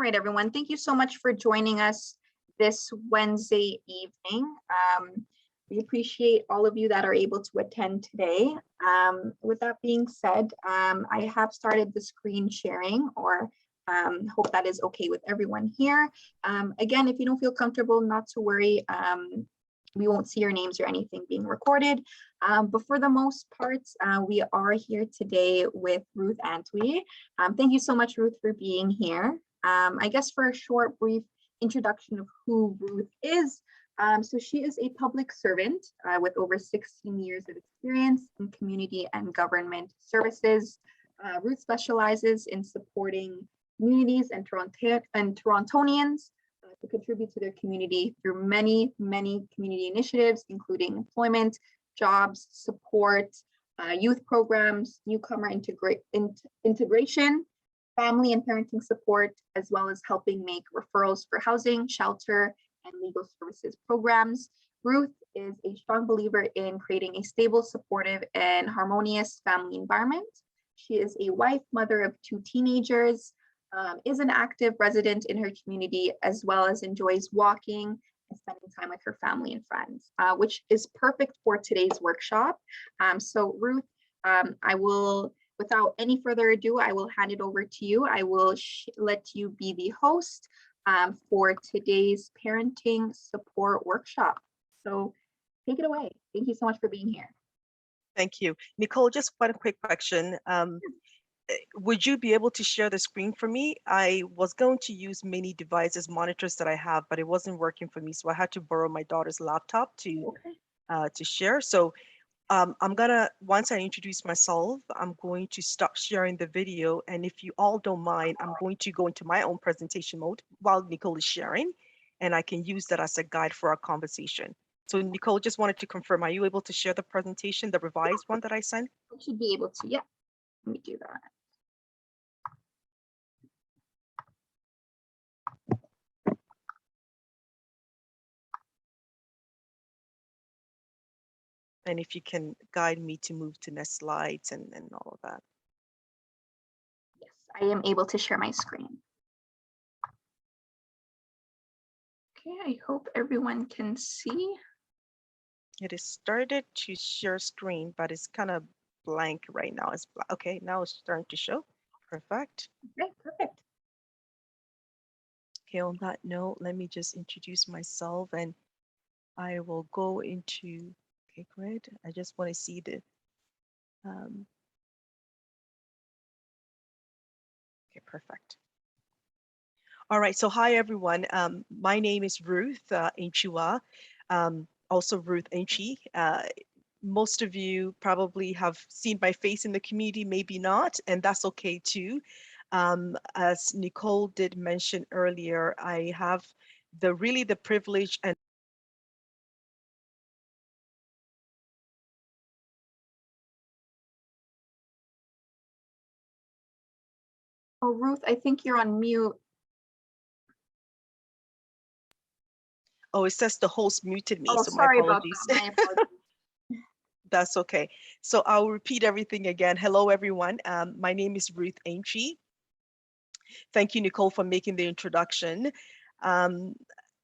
All right, everyone. Thank you so much for joining us this Wednesday evening. We appreciate all of you that are able to attend today. With that being said, I have started the screen sharing, or hope that is okay with everyone here. Again, if you don't feel comfortable, not to worry. We won't see your names or anything being recorded. But for the most part, we are here today with Ruth Antwi. Thank you so much, Ruth, for being here. I guess for a short, brief introduction of who Ruth is. So she is a public servant with over 16 years of experience in community and government services. Ruth specializes in supporting communities and Torontonians to contribute to their community through many community initiatives, including employment, jobs, support, youth programs, newcomer integration, family and parenting support, as well as helping make referrals for housing, shelter, and legal services programs. Ruth is a strong believer in creating a stable, supportive, and harmonious family environment. She is a wife, mother of 2 teenagers, is an active resident in her community, as well as enjoys walking and spending time with her family and friends, which is perfect for today's workshop. So Ruth, I will, without any further ado, I will hand it over to you. I will let you be the host for today's parenting support workshop. So take it away. Thank you so much for being here. Thank you. Nicole, just one quick question. Would you be able to share the screen for me? I was going to use many devices, monitors that I have, but it wasn't working for me. So I had to borrow my daughter's laptop to share. So I'm gonna, once I introduce myself, I'm going to stop sharing the video. And if you all don't mind, I'm going to go into my own presentation mode while Nicole is sharing, and I can use that as a guide for our conversation. So Nicole, just wanted to confirm, are you able to share the presentation, the revised one that I sent? I should be able to, yeah. Let me do that. And if you can guide me to move to next slides and all of that. Yes, I am able to share my screen. Okay, I hope everyone can see. It has started to share screen, but it's kind of blank right now. It's okay, now it's starting to show. Perfect. Okay, perfect. Okay, on that note, let me just introduce myself and I will go into, okay, great. I just want to see the, okay, perfect. All right, so hi everyone. My name is Ruth Antwi, also Ruth Antwi. Most of you probably have seen my face in the community, maybe not, and that's okay too. As Nicole did mention earlier, I have really the privilege and Oh, Ruth, I think you're on mute. oh, it says the host muted me, Oh, so my sorry apologies. about that. My apologies. That's okay. So I'll repeat everything again. Hello, everyone. My name is Ruth Antwi. Thank you, Nicole, for making the introduction.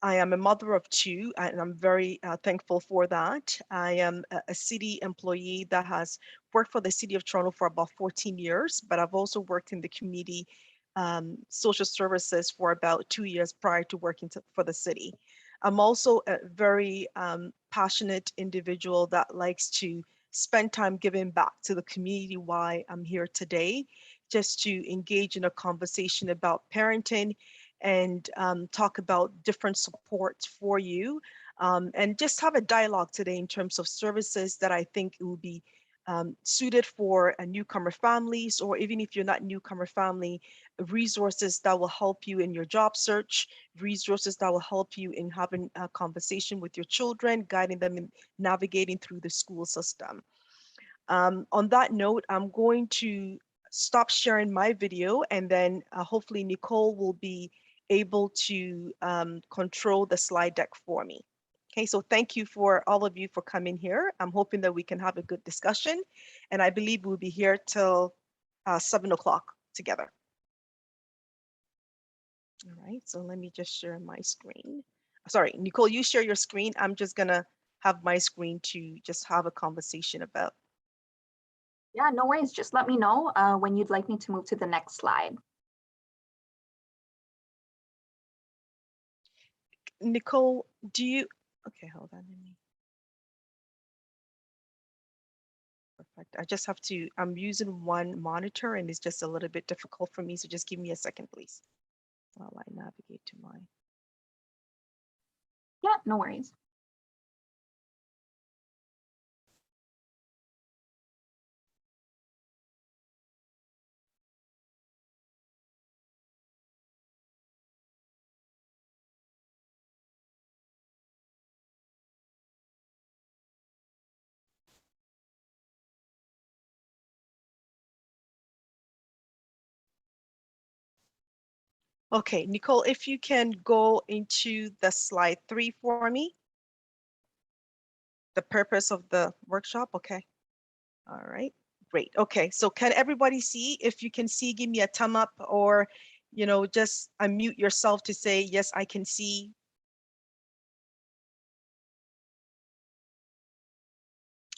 I am a mother of 2, and I'm very thankful for that. I am a city employee that has worked for the City of Toronto for about 14 years, but I've also worked in the community social services for about 2 years prior to working for the city. I'm also a very passionate individual that likes to spend time giving back to the community while I'm here today, just to engage in a conversation about parenting and talk about different supports for you, and just have a dialogue today in terms of services that I think it will be suited for a newcomer families, or even if you're not newcomer family, resources that will help you in your job search, resources that will help you in having a conversation with your children, guiding them in navigating through the school system. On that note, I'm going to stop sharing my video, and then hopefully Nicole will be able to control the slide deck for me. Okay, so thank you for all of you for coming here. I'm hoping that we can have a good discussion, and I believe we'll be here till 7 o'clock together. All right, so let me just share my screen. Sorry, Nicole, you share your screen. I'm just gonna have my screen to just have a conversation about. Yeah, no worries. Just let me know when you'd like me to move to the next slide. Nicole, do you, okay, hold on. Perfect. I just have to, I'm using one monitor and it's just a little bit difficult for me. So just give me a second, please, while I navigate to mine. Yeah, no worries. Okay, Nicole, if you can go into the slide 3 for me, the purpose of the workshop. Okay. All right, great. Okay, so can everybody see? If you can see, give me a thumb up, or, just unmute yourself to say, yes, I can see.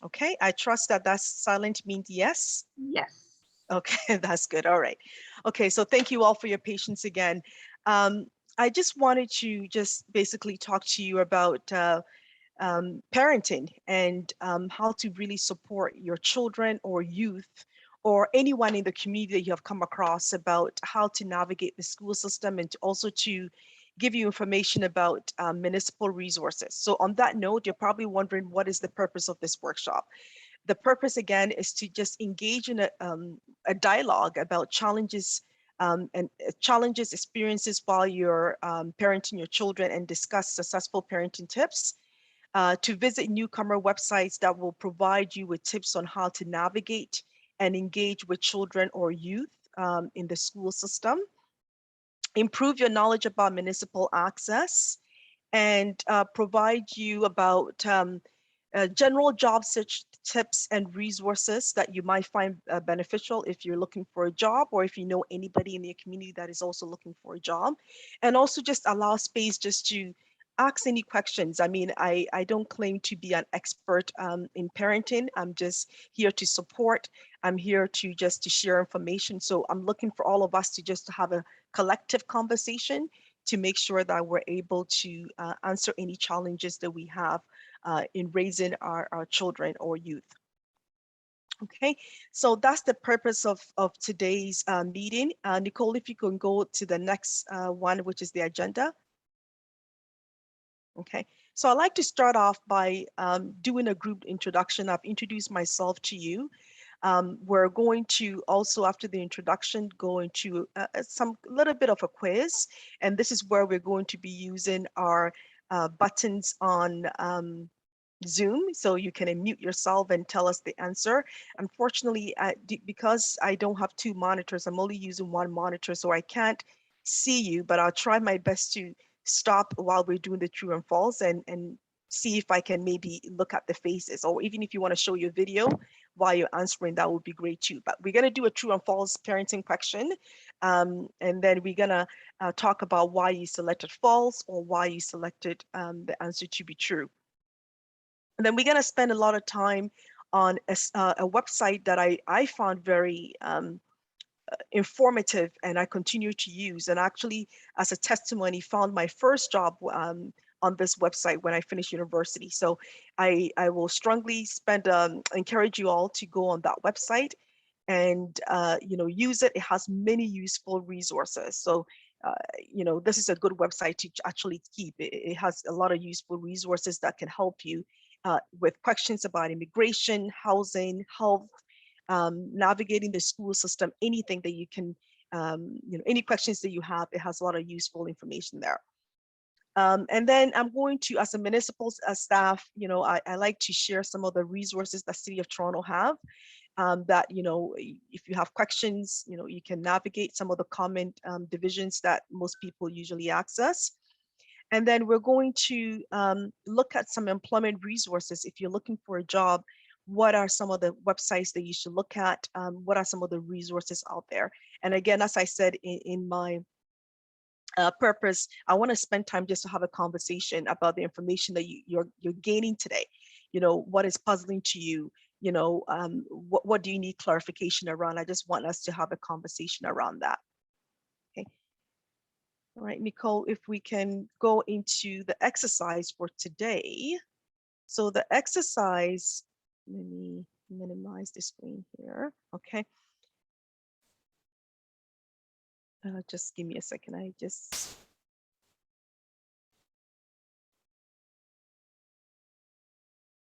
Okay, I trust that that's silent means yes. Yes. Okay, that's good. All right. Okay, so thank you all for your patience again. Um, I just wanted to just basically talk to you about parenting and how to really support your children or youth or anyone in the community that you have come across about how to navigate the school system, and also to give you information about municipal resources. So on that note, you're probably wondering, what is the purpose of this workshop? The purpose again is to just engage in a dialogue about challenges and challenges, experiences while you're parenting your children, and discuss successful parenting tips, to visit newcomer websites that will provide you with tips on how to navigate and engage with children or youth in the school system, improve your knowledge about municipal access, and provide you about general job search tips and resources that you might find beneficial if you're looking for a job, or if you know anybody in your community that is also looking for a job. And also just allow space just to ask any questions. I mean, I don't claim to be an expert in parenting. I'm just here to support. I'm here to just to share information. So I'm looking for all of us to just have a collective conversation to make sure that we're able to answer any challenges that we have in raising our children or youth. Okay, so that's the purpose of today's meeting. Nicole, if you can go to the next one, which is the agenda. Okay, so I'd like to start off by doing a group introduction. I've introduced myself to you. We're going to also, after the introduction, go into some little bit of a quiz. And this is where we're going to be using our buttons on Zoom, so you can unmute yourself and tell us the answer. Unfortunately, because I don't have two monitors, I'm only using one monitor, so I can't see you, but I'll try my best to stop while we're doing the true and false, and see if I can maybe look at the faces, or even if you want to show your video while you're answering, that would be great too. But we're going to do a true and false parenting question, and then we're going to talk about why you selected false or why you selected the answer to be true. And then we're going to spend a lot of time on a website that I found very informative, and I continue to use. And actually, as a testimony, found my first job on this website when I finished university. So I will strongly encourage you all to go on that website and use it. It has many useful resources. So this is a good website to actually keep. It has a lot of useful resources that can help you with questions about immigration, housing, health, navigating the school system, anything that you can, any questions that you have, it has a lot of useful information there. And then I'm going to, as a municipal staff, I like to share some of the resources that City of Toronto have, that, if you have questions, you can navigate some of the common divisions that most people usually access. And then we're going to look at some employment resources. If you're looking for a job, what are some of the websites that you should look at? What are some of the resources out there? And again, as I said in my purpose, I want to spend time just to have a conversation about the information that you're gaining today. What is puzzling to you? What do you need clarification around? I just want us to have a conversation around that. Okay. All right, Nicole, if we can go into the exercise for today. So the exercise, let me minimize the screen here. Okay. Just give me a second.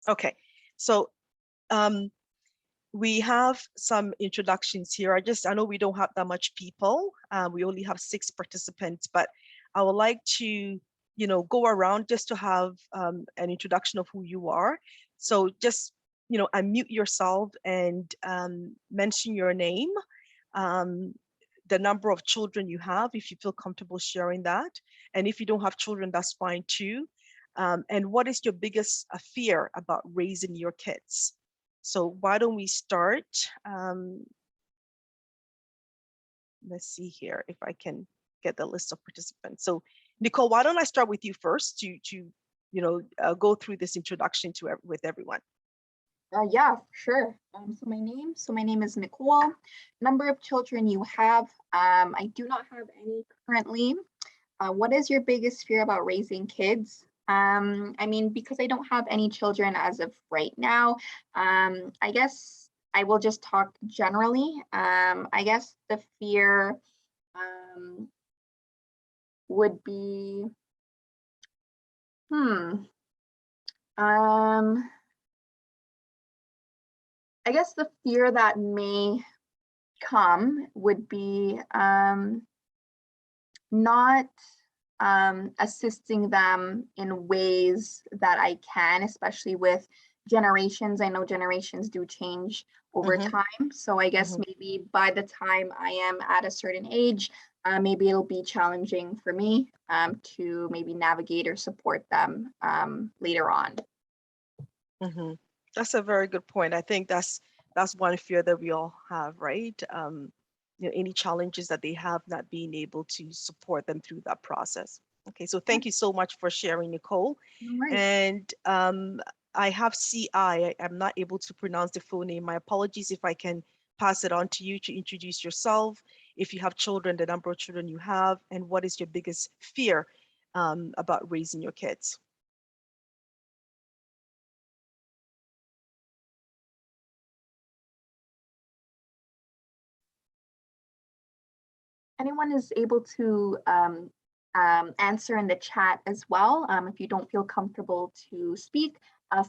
Okay. So we have some introductions here. I know we don't have that much people. We only have 6 participants, but I would like to, go around just to have an introduction of who you are. So just, unmute yourself and mention your name, the number of children you have, if you feel comfortable sharing that. And if you don't have children, that's fine too. And what is your biggest fear about raising your kids? So why don't we start? Let's see here if I can get the list of participants. So Nicole, why don't I start with you first to go through this introduction with everyone. Yeah, sure. So my name is Nicole. Number of children you have. I do not have any currently. What is your biggest fear about raising kids? I mean, because I don't have any children as of right now, I guess I will just talk generally. I guess the fear would be, I guess the fear that may come would be not assisting them in ways that I can, especially with generations. I know generations do change over time. So I guess maybe by the time I am at a certain age, maybe it'll be challenging for me to maybe navigate or support them later on. That's a very good point. I think that's one fear that we all have, right? Any challenges that they have, not being able to support them through that process. Okay, so thank you so much for sharing, Nicole. No worries. And I have CI. I'm not able to pronounce the full name. My apologies if I can pass it on to you to introduce yourself. If you have children, the number of children you have, and what is your biggest fear about raising your kids? Anyone is able to answer in the chat as well. If you don't feel comfortable to speak,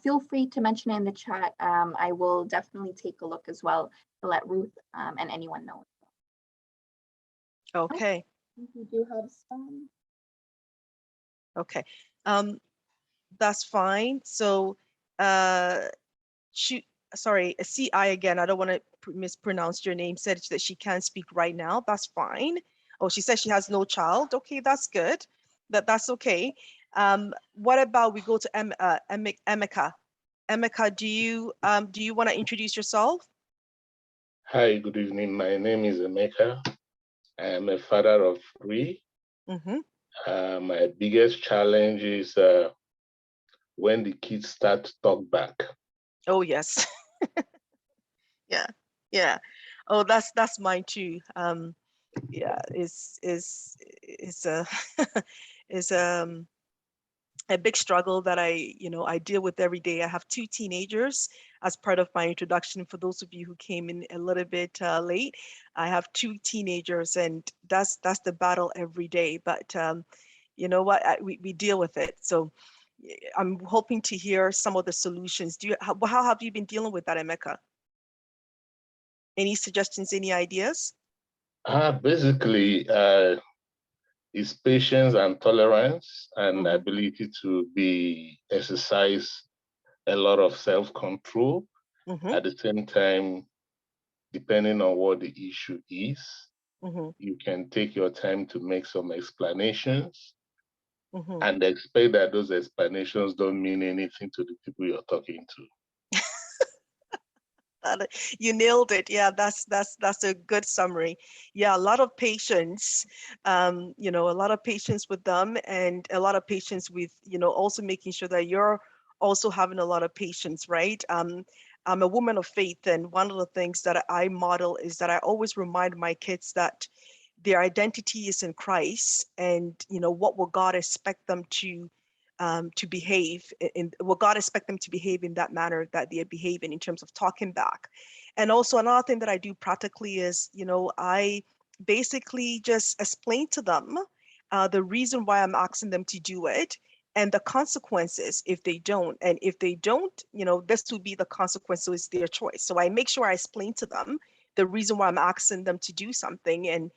feel free to mention it in the chat. I will definitely take a look as well to let Ruth and anyone know. Okay. We do have some. Okay. That's fine. So sorry, CI again, I don't want to mispronounce your name, said that she can't speak right now. That's fine. Oh, she says she has no child. Okay, that's good. That's okay. What about we go to Emeka? Emeka, do you want to introduce yourself? Hi, good evening. My name is Emeka. I am a father of 3. My biggest challenge is when the kids start to talk back. Oh yes. Yeah. Oh, that's mine too. Yeah, it's a is a big struggle that I deal with every day. I have 2 teenagers as part of my introduction. For those of you who came in a little bit late, I have 2 teenagers, and that's the battle every day. But you know what? We deal with it. So I'm hoping to hear some of the solutions. How have you been dealing with that, Emeka? Any suggestions? Any ideas? Basically, it's patience and tolerance and ability to exercise a lot of self-control. At the same time, depending on what the issue is, you can take your time to make some explanations and expect that those explanations don't mean anything to the people you're talking to. You nailed it. Yeah, that's a good summary. Yeah, a lot of patience, you know, a lot of patience with them, and a lot of patience with, you know, also making sure that you're also having a lot of patience, right? I'm a woman of faith, and one of the things that I model is that I always remind my kids that their identity is in Christ, and you know, what will God expect them to behave in, will God expect them to behave in that manner that they are behaving in terms of talking back. And also another thing that I do practically is, you know, I basically just explain to them the reason why I'm asking them to do it and the consequences if they don't. And if they don't, you know, this will be the consequence, so it's their choice. So I make sure I explain to them the reason why I'm asking them to do something and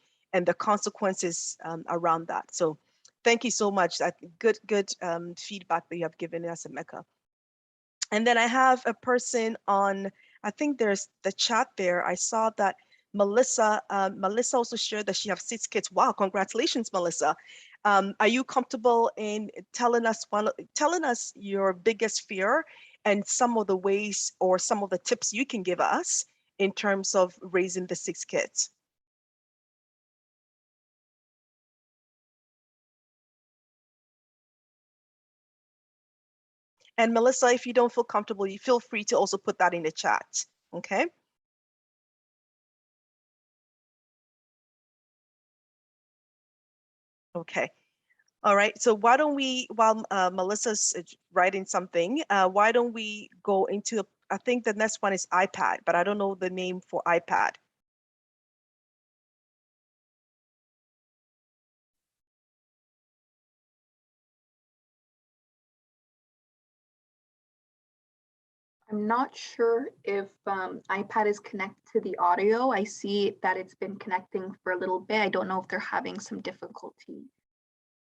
the consequences around that. So thank you so much. That good feedback that you have given us, Emeka. And then I have a person on, I think there's the chat there. I saw that Melissa also shared that she has 6 kids. Wow, congratulations, Melissa. Are you comfortable in telling us your biggest fear and some of the ways or some of the tips you can give us in terms of raising the 6 kids? And Melissa, if you don't feel comfortable, you feel free to also put that in the chat, okay? Okay, all right, so why don't we, while Melissa's writing something, why don't we go into, I think the next one is iPad, but I don't know the name for iPad. I'm not sure if iPad is connected to the audio. I see that it's been connecting for a little bit. I don't know if they're having some difficulty.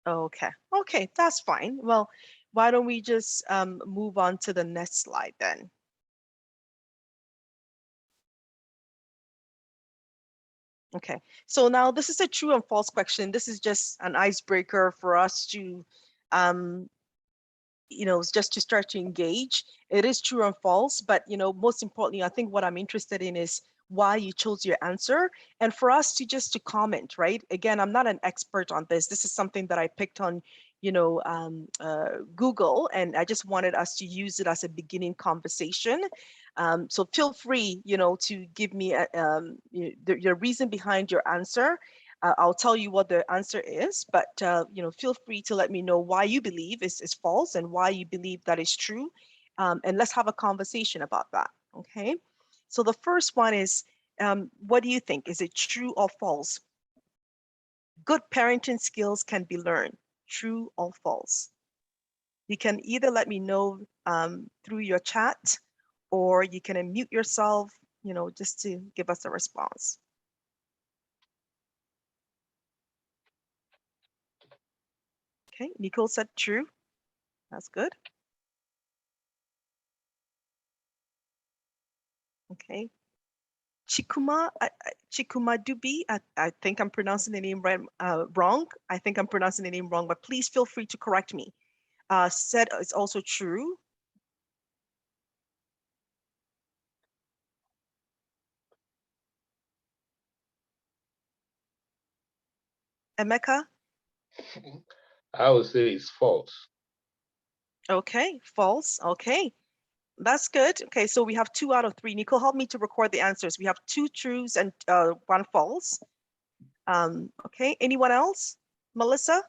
Okay, okay, that's fine. Well, why don't we just move on to the next slide then? Okay, so now this is a true and false question. This is just an icebreaker for us to, you know, just to start to engage. It is true and false, but you know, most importantly, I think what I'm interested in is why you chose your answer, and for us to just to comment, right? Again, I'm not an expert on this. This is something that I picked on, you know, Google, and I just wanted us to use it as a beginning conversation. So feel free, you know, to give me your reason behind your answer. I'll tell you what the answer is, but you know, feel free to let me know why you believe is false and why you believe that is true, and let's have a conversation about that. Okay. So the first one is, what do you think? Is it true or false? Good parenting skills can be learned. True or false? You can either let me know through your chat, or you can unmute yourself, you know, just to give us a response. Okay, Nicole said true. That's good. Okay. Chikuma Dubi, I think I'm pronouncing the name wrong. I think I'm pronouncing the name wrong, but please feel free to correct me. Said it's also true. Emeka? I would say it's false. Okay, false. Okay, that's good. Okay, so we have 2 out of 3. Nicole, help me to record the answers. We have 2 trues and 1 false. Okay, anyone else? Melissa?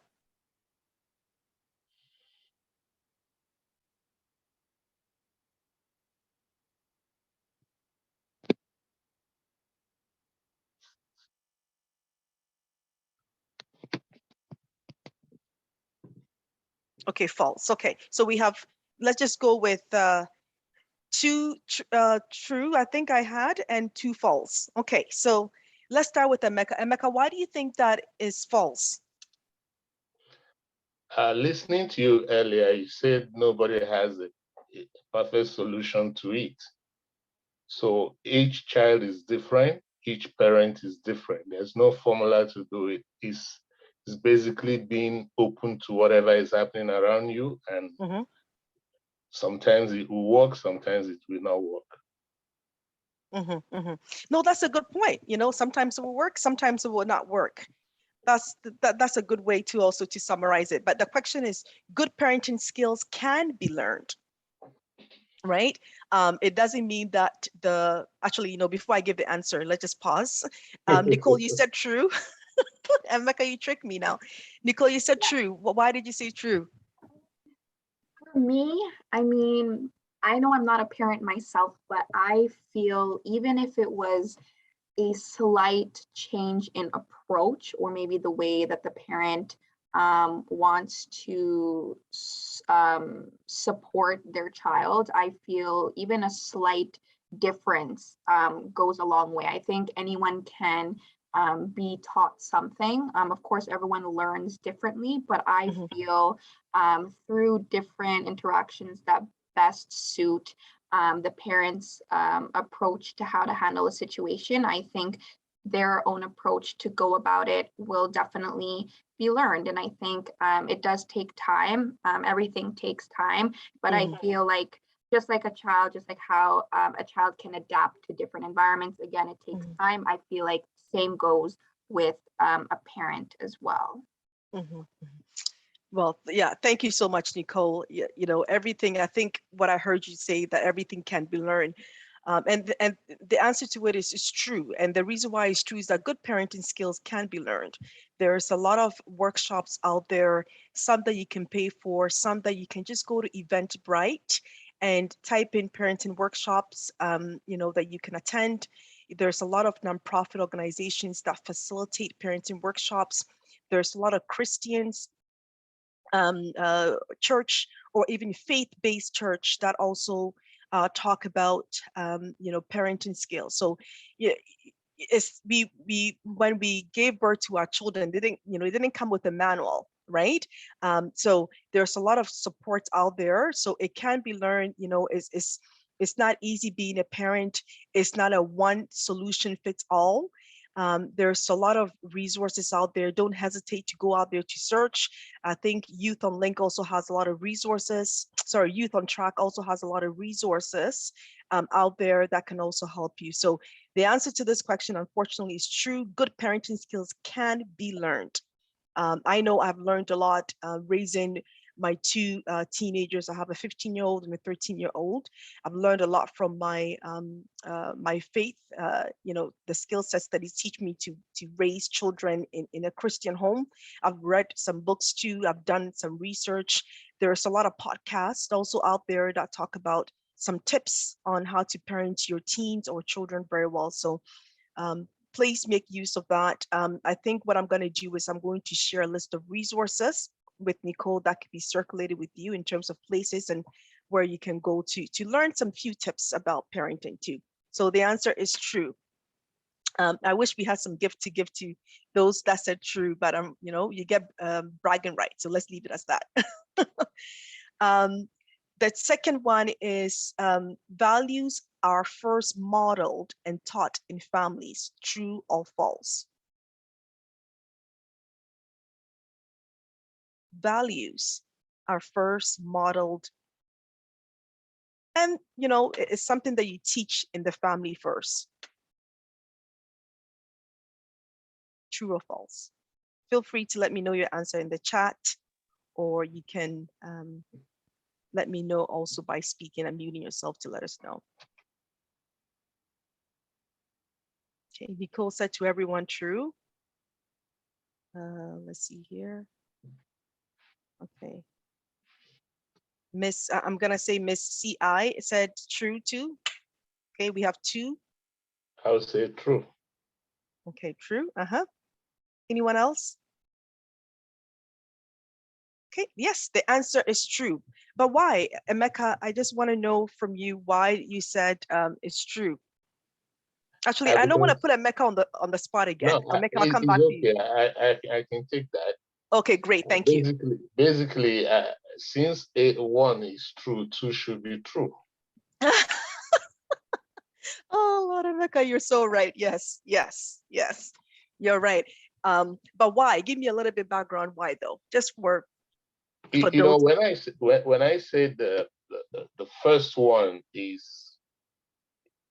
Okay, false. Okay, so we have, let's just go with 2 true, I think I had, and 2 false. Okay, so let's start with Emeka. Emeka, why do you think that is false? Listening to you earlier, you said nobody has a perfect solution to it. So each child is different, each parent is different. There's no formula to do it. It's basically being open to whatever is happening around you, and sometimes it will work, sometimes it will not work. No, that's a good point. You know, sometimes it will work, sometimes it will not work. That's a good way to also to summarize it. But the question is, good parenting skills can be learned, right? It doesn't mean that actually, you know, before I give the answer, let's just pause. Nicole, you said true. And Mecca, you tricked me now. Nicole, you said true. Why did you say true? For me, I mean, I know I'm not a parent myself, but I feel even if it was a slight change in approach, or maybe the way that the parent wants to support their child, I feel even a slight difference goes a long way. I think anyone can be taught something. Of course, everyone learns differently, but I feel through different interactions that best suit the parents' approach to how to handle a situation, I think their own approach to go about it will definitely be learned. And I think it does take time. Everything takes time, but I feel like just like a child, just like how a child can adapt to different environments, again, it takes time. I feel like same goes with a parent as well. Well, yeah, thank you so much, Nicole. You know, everything, I think what I heard you say, that everything can be learned. And the answer to it is true. And the reason why it's true is that good parenting skills can be learned. There's a lot of workshops out there, some that you can pay for, some that you can just go to Eventbrite and type in parenting workshops, you know, that you can attend. There's a lot of nonprofit organizations that facilitate parenting workshops. There's a lot of Christians church or even faith-based church that also talk about you know, parenting skills. So yeah, it's we when we gave birth to our children, they didn't, you know, it didn't come with a manual, right? So there's a lot of support out there, so it can be learned. You know, it's not easy being a parent. It's not a one solution fits all. There's a lot of resources out there. Don't hesitate to go out there to search. I think Youth on Link also has a lot of resources. Sorry, Youth on Track also has a lot of resources out there that can also help you. So the answer to this question, unfortunately, is true. Good parenting skills can be learned. I know I've learned a lot raising my two teenagers. I have a 15-year-old and a 13-year-old. I've learned a lot from my my faith, you know, the skill sets that it teach me to raise children in a Christian home. I've read some books too. I've done some research. There's a lot of podcasts also out there that talk about some tips on how to parent your teens or children very well. So please make use of that. I think what I'm going to do is I'm going to share a list of resources with Nicole that could be circulated with you in terms of places and where you can go to learn some few tips about parenting too. So the answer is true. I wish we had some gift to give to those that said true, but you know, you get bragging rights. So let's leave it as that. The second one is values are first modeled and taught in families, true or false? Values are first modeled, and you know, it's something that you teach in the family first. True or false? Feel free to let me know your answer in the chat, or you can let me know also by speaking and muting yourself to let us know. Okay, Nicole said to everyone true. Let's see here. Okay. Miss, I'm gonna say Miss CI said true too. Okay, we have two. I would say true. Okay, true. Anyone else? Okay, yes, the answer is true. But why? Emeka, I just want to know from you why you said it's true. Actually, I don't want to put Emeka on the spot again. No, Emeka, I'll come back to you. I can take that. Okay, great, thank you. Basically, since one is true, two should be true. Oh, Lord, Emeka, you're so right. Yes, yes, yes, you're right. But why? Give me a little bit background why though, just for You those. know, when I said the first one is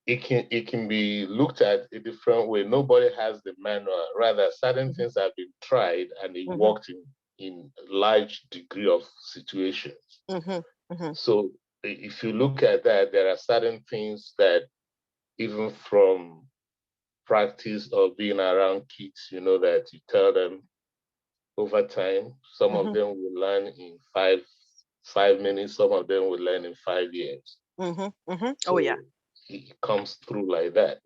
it can be looked at a different way. Nobody has the manual. Rather, certain things have been tried and they worked in a large degree of situations. So if you look at that, there are certain things that even from practice of being around kids, you know, that you tell them over time, some of them will learn in five minutes, some of them will learn in 5 years. Oh, yeah. It comes through like that.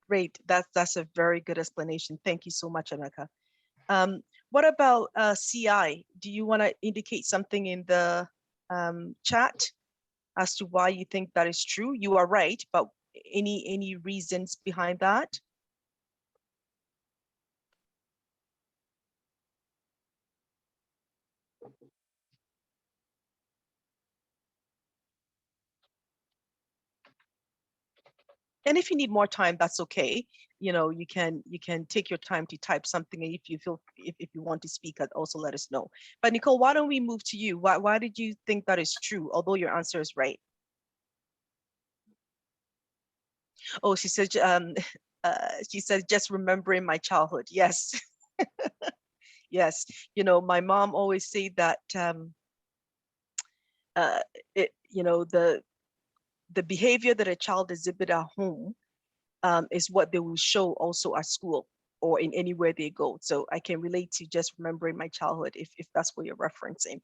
Great. That's a very good explanation. Thank you so much, Emeka. What about CI? Do you want to indicate something in the chat as to why you think that is true? You are right, but any reasons behind that? And if you need more time, that's okay. You know, you can take your time to type something. And if you feel if you want to speak, also let us know. But Nicole, why don't we move to you? Why did you think that is true, although your answer is right? Oh, she said just remembering my childhood. Yes. Yes. You know, my mom always said that you know, the behavior that a child exhibit at home is what they will show also at school or in anywhere they go. So I can relate to just remembering my childhood if that's what you're referencing.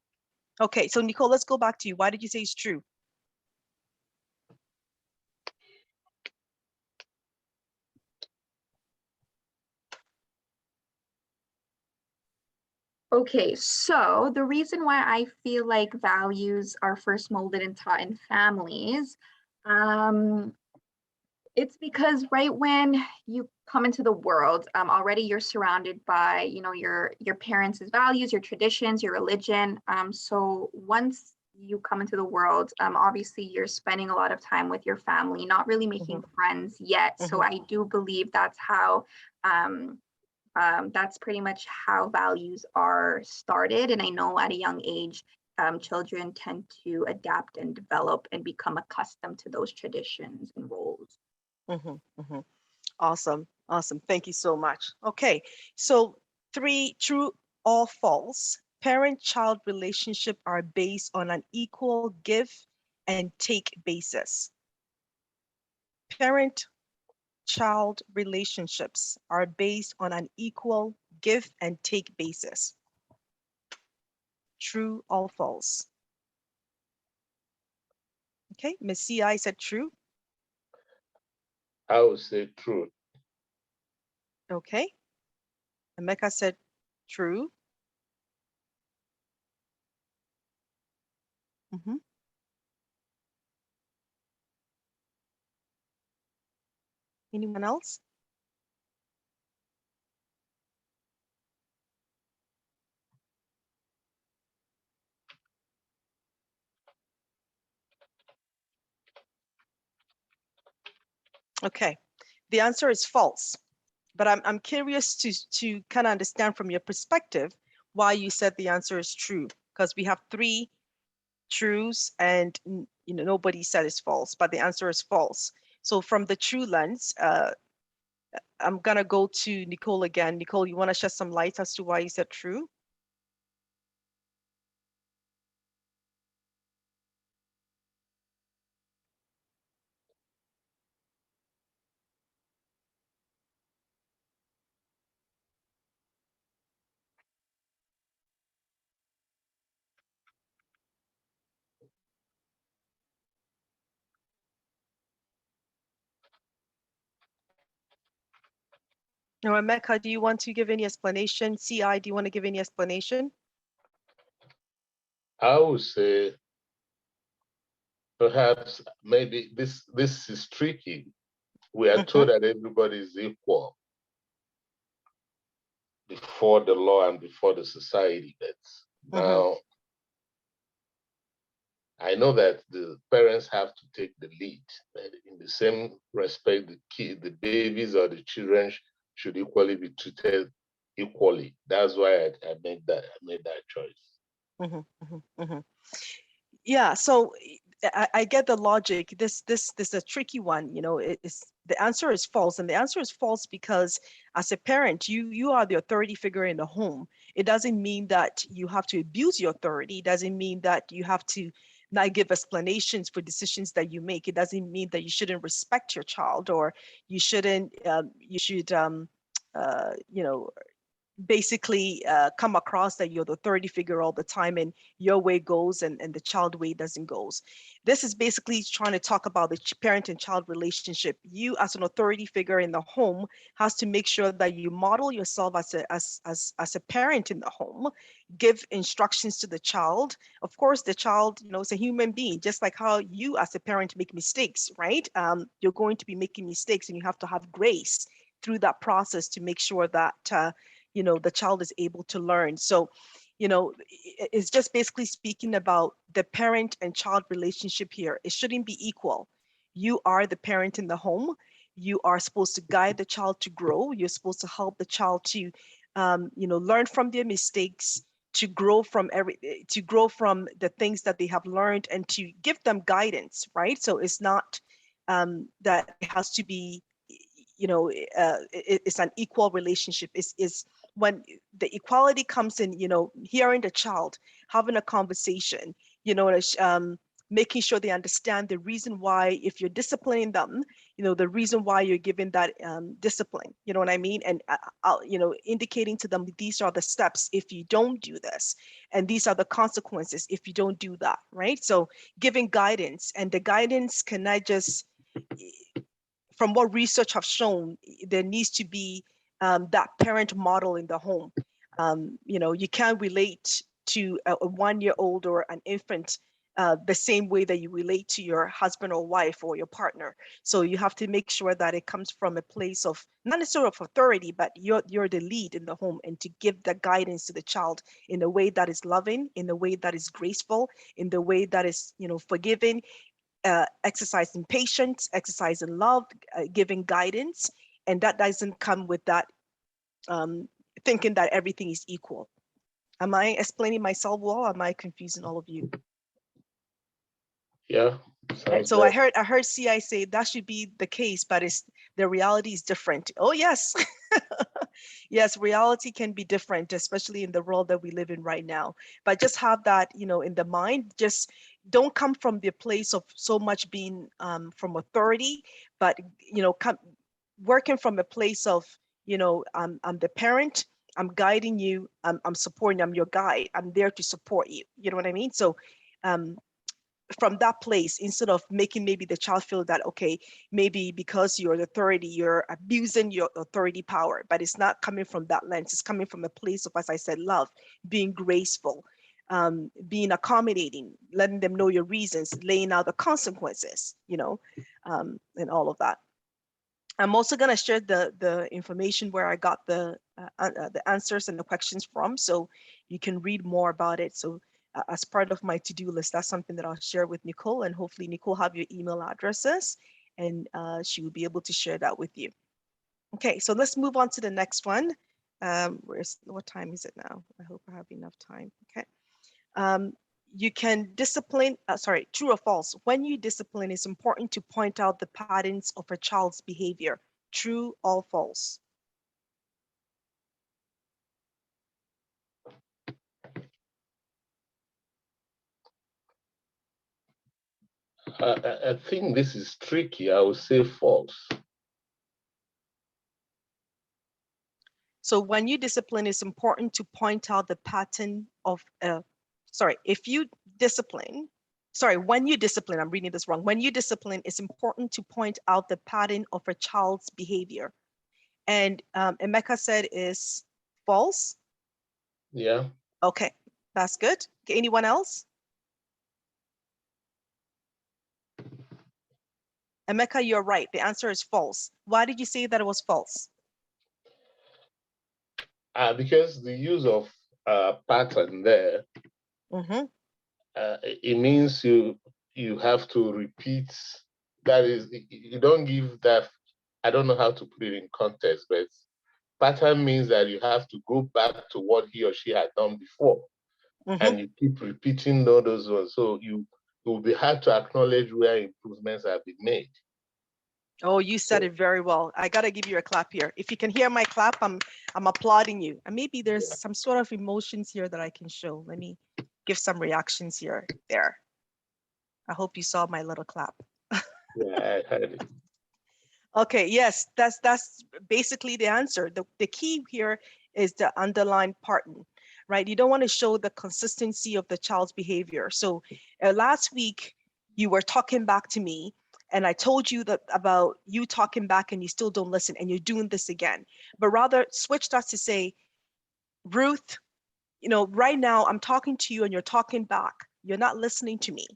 Okay, so Nicole, let's go back to you. Why did you say it's true? Okay, so the reason why I feel like values are first molded and taught in families, it's because right when you come into the world, already you're surrounded by, you know, your parents' values, your traditions, your religion. So once you come into the world, obviously you're spending a lot of time with your family, not really making friends yet. So I do believe that's how that's pretty much how values are started. And I know at a young age, children tend to adapt and develop and become accustomed to those traditions and roles. Awesome. Awesome. Thank you so much. Okay. So 3, true or false, parent-child relationship are based on an equal give and take basis. Parent-child relationships are based on an equal give and take basis. True or false? Okay, Ms. C.I. said true. I would say true. Okay. Emeka said true. Anyone else? Okay, the answer is false. But I'm curious to kind of understand from your perspective why you said the answer is true, because we have 3 truths and you know nobody said it's false, but the answer is false. So from the true lens, I'm gonna go to Nicole again. Nicole, you want to shed some light as to why you said true? Now, Emeka, do you want to give any explanation? CI, do you want to give any explanation? I would say perhaps maybe this is tricky. We are told that everybody is equal before the law and before the society. But now I know that the parents have to take the lead. In the same respect, the babies or the children should equally be treated equally. That's why I made that choice. Yeah, so I get the logic. This is a tricky one. You know, the answer is false, and the answer is false because as a parent, you are the authority figure in the home. It doesn't mean that you have to abuse your authority. It doesn't mean that you have to not give explanations for decisions that you make. It doesn't mean that you shouldn't respect your child, or you shouldn't. You should, you know, basically come across that you're the authority figure all the time and your way goes and the child way doesn't goes. This is basically trying to talk about the parent and child relationship. You as an authority figure in the home has to make sure that you model yourself as a parent in the home, give instructions to the child. Of course, the child, you know, is a human being, just like how you as a parent make mistakes, right? You're going to be making mistakes and you have to have grace through that process to make sure that you know, the child is able to learn. So, you know, it's just basically speaking about the parent and child relationship here. It shouldn't be equal. You are the parent in the home. You are supposed to guide the child to grow. You're supposed to help the child to, you know, learn from their mistakes, to grow from the things that they have learned, and to give them guidance, right? So it's not that it has to be, you know, it's an equal relationship. Is when the equality comes in, you know, hearing the child, having a conversation, you know, making sure they understand the reason why, if you're disciplining them, you know, the reason why you're giving that discipline, you know what I mean? And, you know, indicating to them, these are the steps if you don't do this, and these are the consequences if you don't do that, right? So giving guidance, and the guidance cannot just, from what research have shown, there needs to be that parent model in the home. You know, you can't relate to a 1-year-old or an infant the same way that you relate to your husband or wife or your partner. So you have to make sure that it comes from a place of not necessarily of authority, but you're the lead in the home, and to give the guidance to the child in a way that is loving, in a way that is graceful, in the way that is, you know, forgiving, exercising patience, exercising love, giving guidance. And that doesn't come with that thinking that everything is equal. Am I explaining myself well? Am I confusing all of you? Yeah. So I heard CI say that should be the case, but the reality is different. Oh yes. Yes, reality can be different, especially in the world that we live in right now. But just have that, you know, in the mind. Just don't come from the place of so much being from authority, but, you know, working from a place of, you know, I'm the parent, I'm guiding you, I'm supporting, I'm your guide, I'm there to support you. You know what I mean? So from that place, instead of making maybe the child feel that, okay, maybe because you're the authority, you're abusing your authority power, but it's not coming from that lens. It's coming from a place of, as I said, love, being graceful, being accommodating, letting them know your reasons, laying out the consequences, you know, and all of that. I'm also going to share the information where I got the answers and the questions from, so you can read more about it. So as part of my to-do list, that's something that I'll share with Nicole, and hopefully Nicole have your email addresses, and she will be able to share that with you. Okay, so let's move on to the next one. What time is it now? I hope I have enough time. Okay. You can discipline, sorry, true or false? When you discipline, it's important to point out the patterns of a child's behavior. True or false? I think this is tricky. I would say false. So when you discipline, it's important to point out the pattern of, if you discipline, when you discipline, I'm reading this wrong. When you discipline, it's important to point out the pattern of a child's behavior. And Emeka said is false. Yeah. Okay, that's good. Okay, anyone else? Emeka, you're right. The answer is false. Why did you say that it was false? Because the use of pattern there, it means you have to repeat. That is, you don't give that. I don't know how to put it in context, but pattern means that you have to go back to what he or she had done before, and you keep repeating all those ones. So you will be hard to acknowledge where improvements have been made. Oh, you said it very well. I gotta give you a clap here. If you can hear my clap, I'm applauding you. And maybe there's some sort of emotions here that I can show. Let me give some reactions here. There. I hope you saw my little clap. Yeah, I heard it. Okay, yes, that's basically the answer. The key here is the underlying pattern, right? You don't want to show the consistency of the child's behavior. So last week you were talking back to me and I told you that about you talking back and you still don't listen and you're doing this again, but rather switch that to say, Ruth, right now I'm talking to you and you're talking back. You're not listening to me.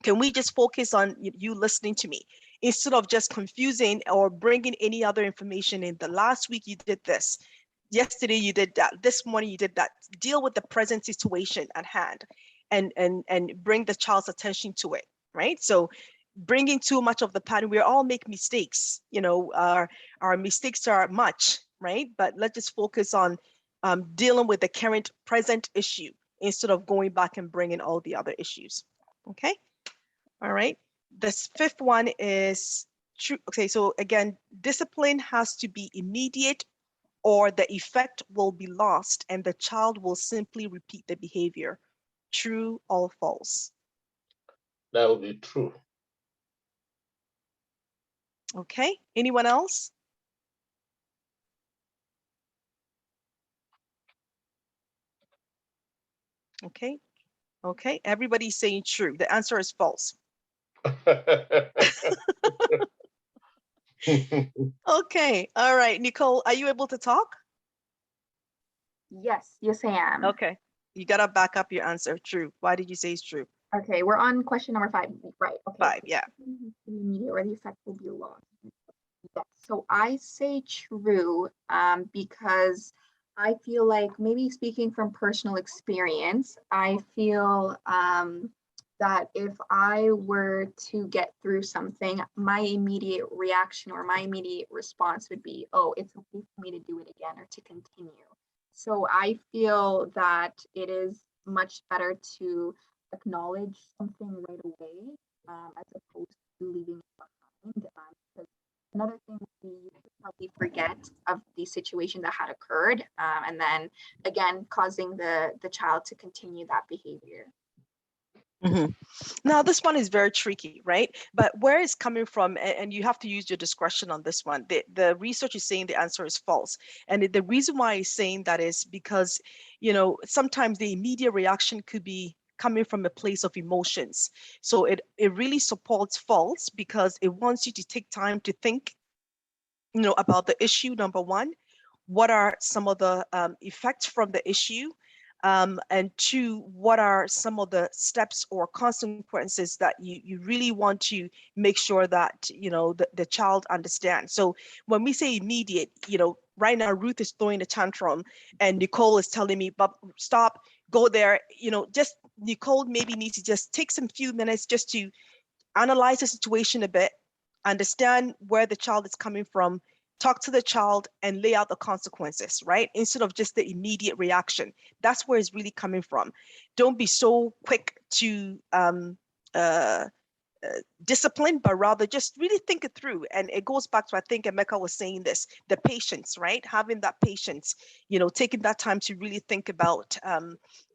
Can we just focus on you listening to me instead of just confusing or bringing any other information in? The last week you did this, yesterday you did that, this morning you did that. Deal with the present situation at hand and bring the child's attention to it, right? So bringing too much of the pattern, we all make mistakes, our mistakes are much, right? But let's just focus on dealing with the current present issue instead of going back and bringing all the other issues, okay? All right, this fifth one is true. Okay, so again, discipline has to be immediate or the effect will be lost and the child will simply repeat the behavior. True or false? That will be true. Okay, anyone else? Okay, everybody's saying true. The answer is false. Okay, all right, Nicole, are you able to talk? Yes, I am. Okay, you gotta back up your answer. True. Why did you say it's true? Okay, we're on question number 5, right? Okay. 5, yeah. Immediate or the effect will be lost. Yes. So I say true because I feel like, maybe speaking from personal experience, I feel that if I were to get through something, my immediate reaction or my immediate response would be, oh, it's okay for me to do it again or to continue. So I feel that it is much better to acknowledge something right away as opposed to leaving it behind. Because another thing would be, you could probably forget of the situation that had occurred, and then again causing the child to continue that behavior. Mm-hmm. Now, this one is very tricky, right? But where it's coming from, and you have to use your discretion on this one. The research is saying the answer is false. And the reason why it's saying that is because, sometimes the immediate reaction could be coming from a place of emotions. So it really supports false because it wants you to take time to think, about the issue, number one. What are some of the effects from the issue? And 2, what are some of the steps or consequences that you really want to make sure that the child understands? So when we say immediate, right now Ruth is throwing a tantrum and Nicole is telling me, but stop, go there. Just Nicole maybe needs to just take some few minutes just to analyze the situation a bit, understand where the child is coming from, talk to the child and lay out the consequences, right? Instead of just the immediate reaction. That's where it's really coming from. Don't be so quick to discipline, but rather just really think it through. And it goes back to, I think Emeka was saying this, the patience, right? Having that patience, taking that time to really think about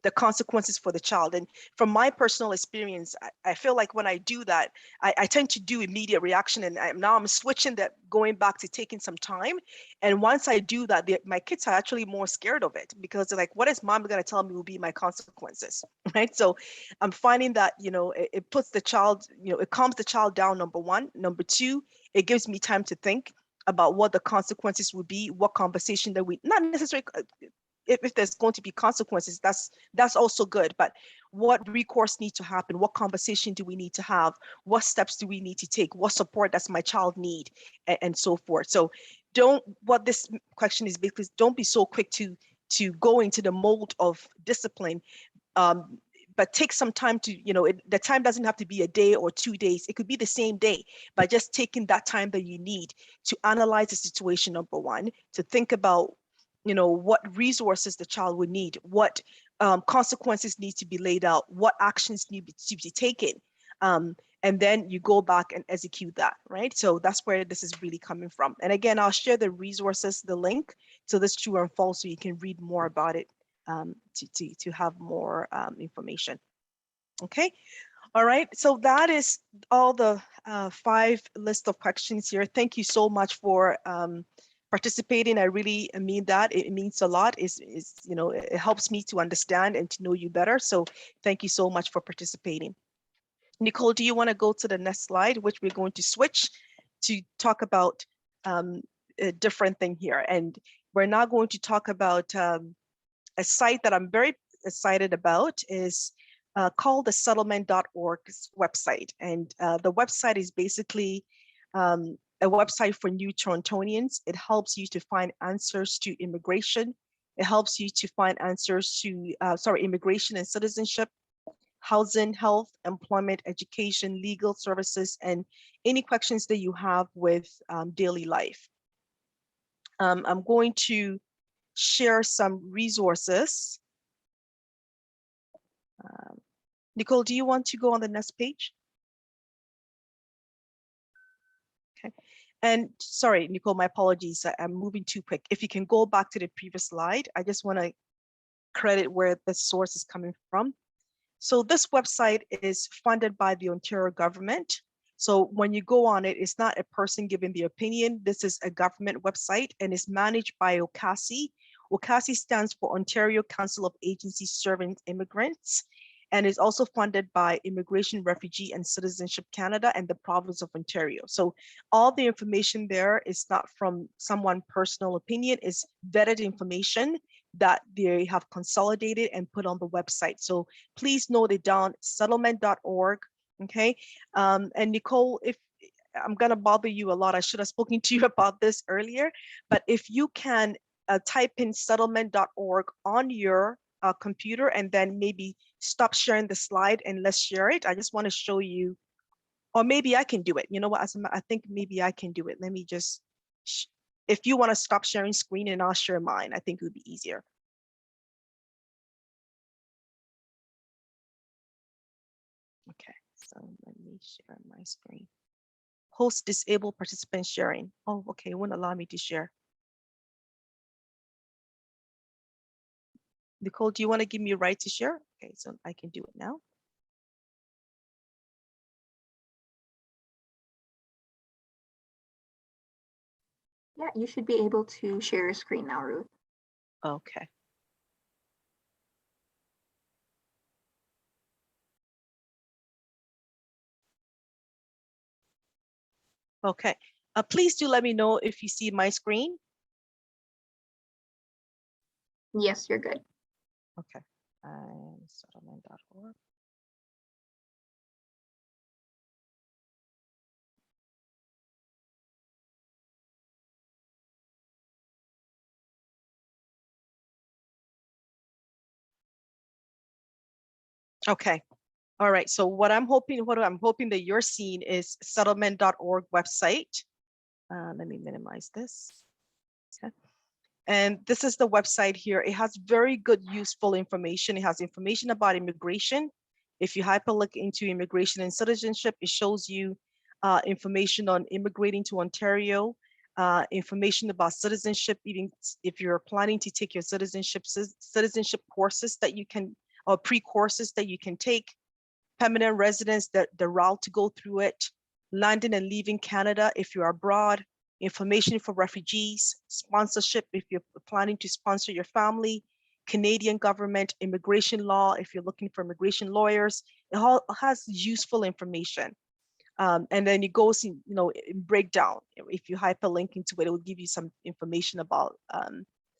the consequences for the child. And from my personal experience, I feel like when I do that, I tend to do immediate reaction. And now I'm switching that, going back to taking some time. And once I do that, my kids are actually more scared of it because they're like, what is mom going to tell me will be my consequences, right? So I'm finding that, it puts the child, it calms the child down, number one. Number 2, it gives me time to think about what the consequences would be, what conversation that we, not necessarily, if there's going to be consequences, that's also good, but what recourse needs to happen, what conversation do we need to have, what steps do we need to take, what support does my child need, and so forth. So what this question is basically, don't be so quick to go into the mold of discipline, but take some time to, the time doesn't have to be a day or 2 days. It could be the same day, by just taking that time that you need to analyze the situation, number one, to think about, what resources the child would need, what consequences need to be laid out, what actions need to be taken, and then you go back and execute that, right? So that's where this is really coming from. And again, I'll share the resources, the link to this true and false, so you can read more about it, to have more information. Okay. All right, so that is all the 5 list of questions here. Thank you so much for participating. I really mean that. It means a lot. You know, it helps me to understand and to know you better. So thank you so much for participating. Nicole, do you want to go to the next slide, which we're going to switch to talk about a different thing here. And we're now going to talk about a site that I'm very excited about, is called the settlement.org website. And the website is basically a website for new Torontonians. It helps you to find answers to immigration. It helps you to find answers to, immigration and citizenship, housing, health, employment, education, legal services, and any questions that you have with daily life. I'm going to share some resources. Nicole, do you want to go on the next page? Okay. And sorry, Nicole, my apologies. I'm moving too quick. If you can go back to the previous slide, I just want to credit where the source is coming from. So this website is funded by the Ontario government. So when you go on it, it's not a person giving the opinion. This is a government website and is managed by OCASI. OCASI stands for Ontario Council of Agencies Serving Immigrants, and is also funded by Immigration, Refugee and Citizenship Canada and the province of Ontario. So all the information there is not from someone's personal opinion, is vetted information that they have consolidated and put on the website. So please note it down, settlement.org, okay? And Nicole, if I'm gonna bother you a lot, I should have spoken to you about this earlier, but if you can type in settlement.org on your computer and then maybe stop sharing the slide and let's share it. I just want to show you, or maybe I can do it. You know what, I think maybe I can do it. Let me just, if you want to stop sharing screen and I'll share mine, I think it would be easier. Okay, so let me share my screen. Host disabled participant sharing. Oh, okay, it won't allow me to share. Nicole, do you want to give me a right to share? Okay, so I can do it now. Yeah, you should be able to share your screen now, Ruth. Okay. Okay, please do let me know if you see my screen. Yes, you're good. Okay, settlement.org. Okay, all right, so what I'm hoping that you're seeing is settlement.org website. Let me minimize this. Okay. And this is the website here. It has very good, useful information. It has information about immigration. If you hyperlink into immigration and citizenship, it shows you information on immigrating to Ontario, information about citizenship, even if you're planning to take your citizenship courses that you can, or pre-courses that you can take, permanent residence, the route to go through it, landing and leaving Canada if you're abroad, information for refugees, sponsorship if you're planning to sponsor your family, Canadian government, immigration law if you're looking for immigration lawyers. It all has useful information. And then it goes in, in breakdown. If you hyperlink into it, it will give you some information about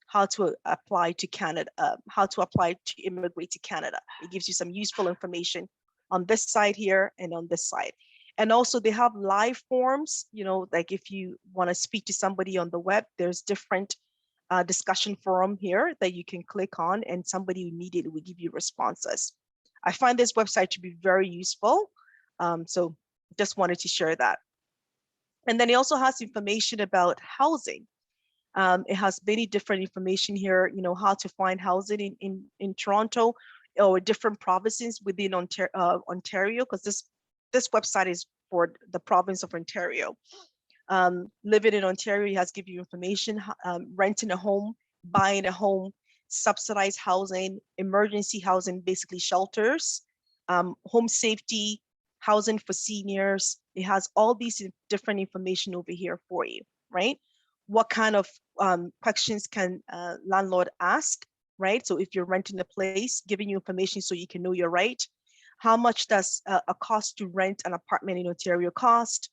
how to apply to Canada, how to apply to immigrate to Canada. It gives you some useful information on this side here and on this side. And also they have live forms, like if you want to speak to somebody on the web, there's different discussion forum here that you can click on and somebody immediately will give you responses. I find this website to be very useful. So just wanted to share that. And then it also has information about housing. It has many different information here, how to find housing in Toronto or different provinces within Ontario, because this website is for the province of Ontario. Living in Ontario has given you information, renting a home, buying a home, subsidized housing, emergency housing, basically shelters, home safety, housing for seniors. It has all these different information over here for you, right? What kind of questions can landlord ask, right? So if you're renting a place, giving you information so you can know your right. How much does a cost to rent an apartment in Ontario cost?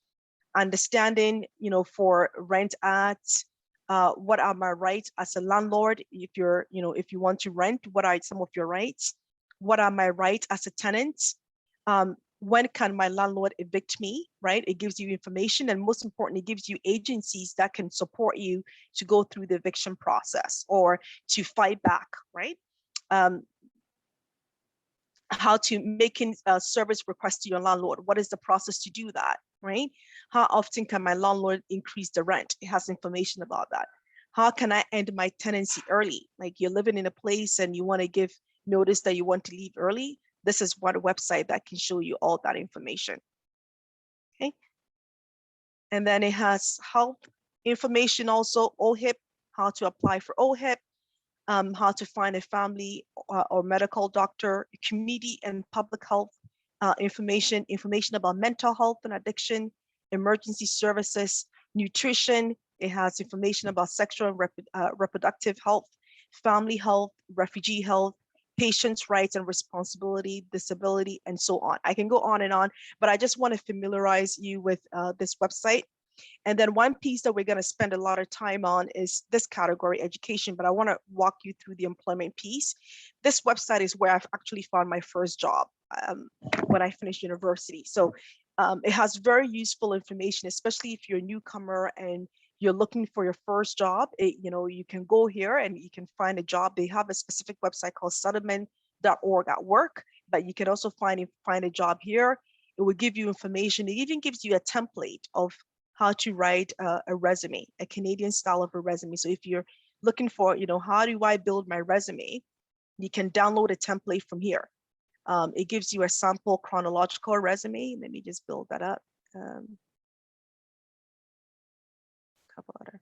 Understanding, for rent ads, what are my rights as a landlord? If if you want to rent, what are some of your rights? What are my rights as a tenant? When can my landlord evict me, right? It gives you information, and most importantly, it gives you agencies that can support you to go through the eviction process or to fight back, right? How to making a service request to your landlord. What is the process to do that, right? How often can my landlord increase the rent? It has information about that. How can I end my tenancy early? Like you're living in a place and you want to give notice that you want to leave early. This is one website that can show you all that information. Okay. And then it has health information also, OHIP, how to apply for OHIP, how to find a family or medical doctor, community and public health information about mental health and addiction, emergency services, nutrition. It has information about sexual and reproductive health, family health, refugee health, patients' rights and responsibility, disability, and so on. I can go on, but I just want to familiarize you with this website. And then one piece that we're going to spend a lot of time on is this category, education, but I want to walk you through the employment piece. This website is where I've actually found my first job when I finished university. So it has very useful information, especially if you're a newcomer and you're looking for your first job. You can go here and you can find a job. They have a specific website called settlement.org at work, but you can also find a job here. It will give you information. It even gives you a template of how to write a resume, a Canadian style of a resume. So if you're looking for, how do I build my resume? You can download a template from here. It gives you a sample chronological resume. Let me just build that up. Couple other.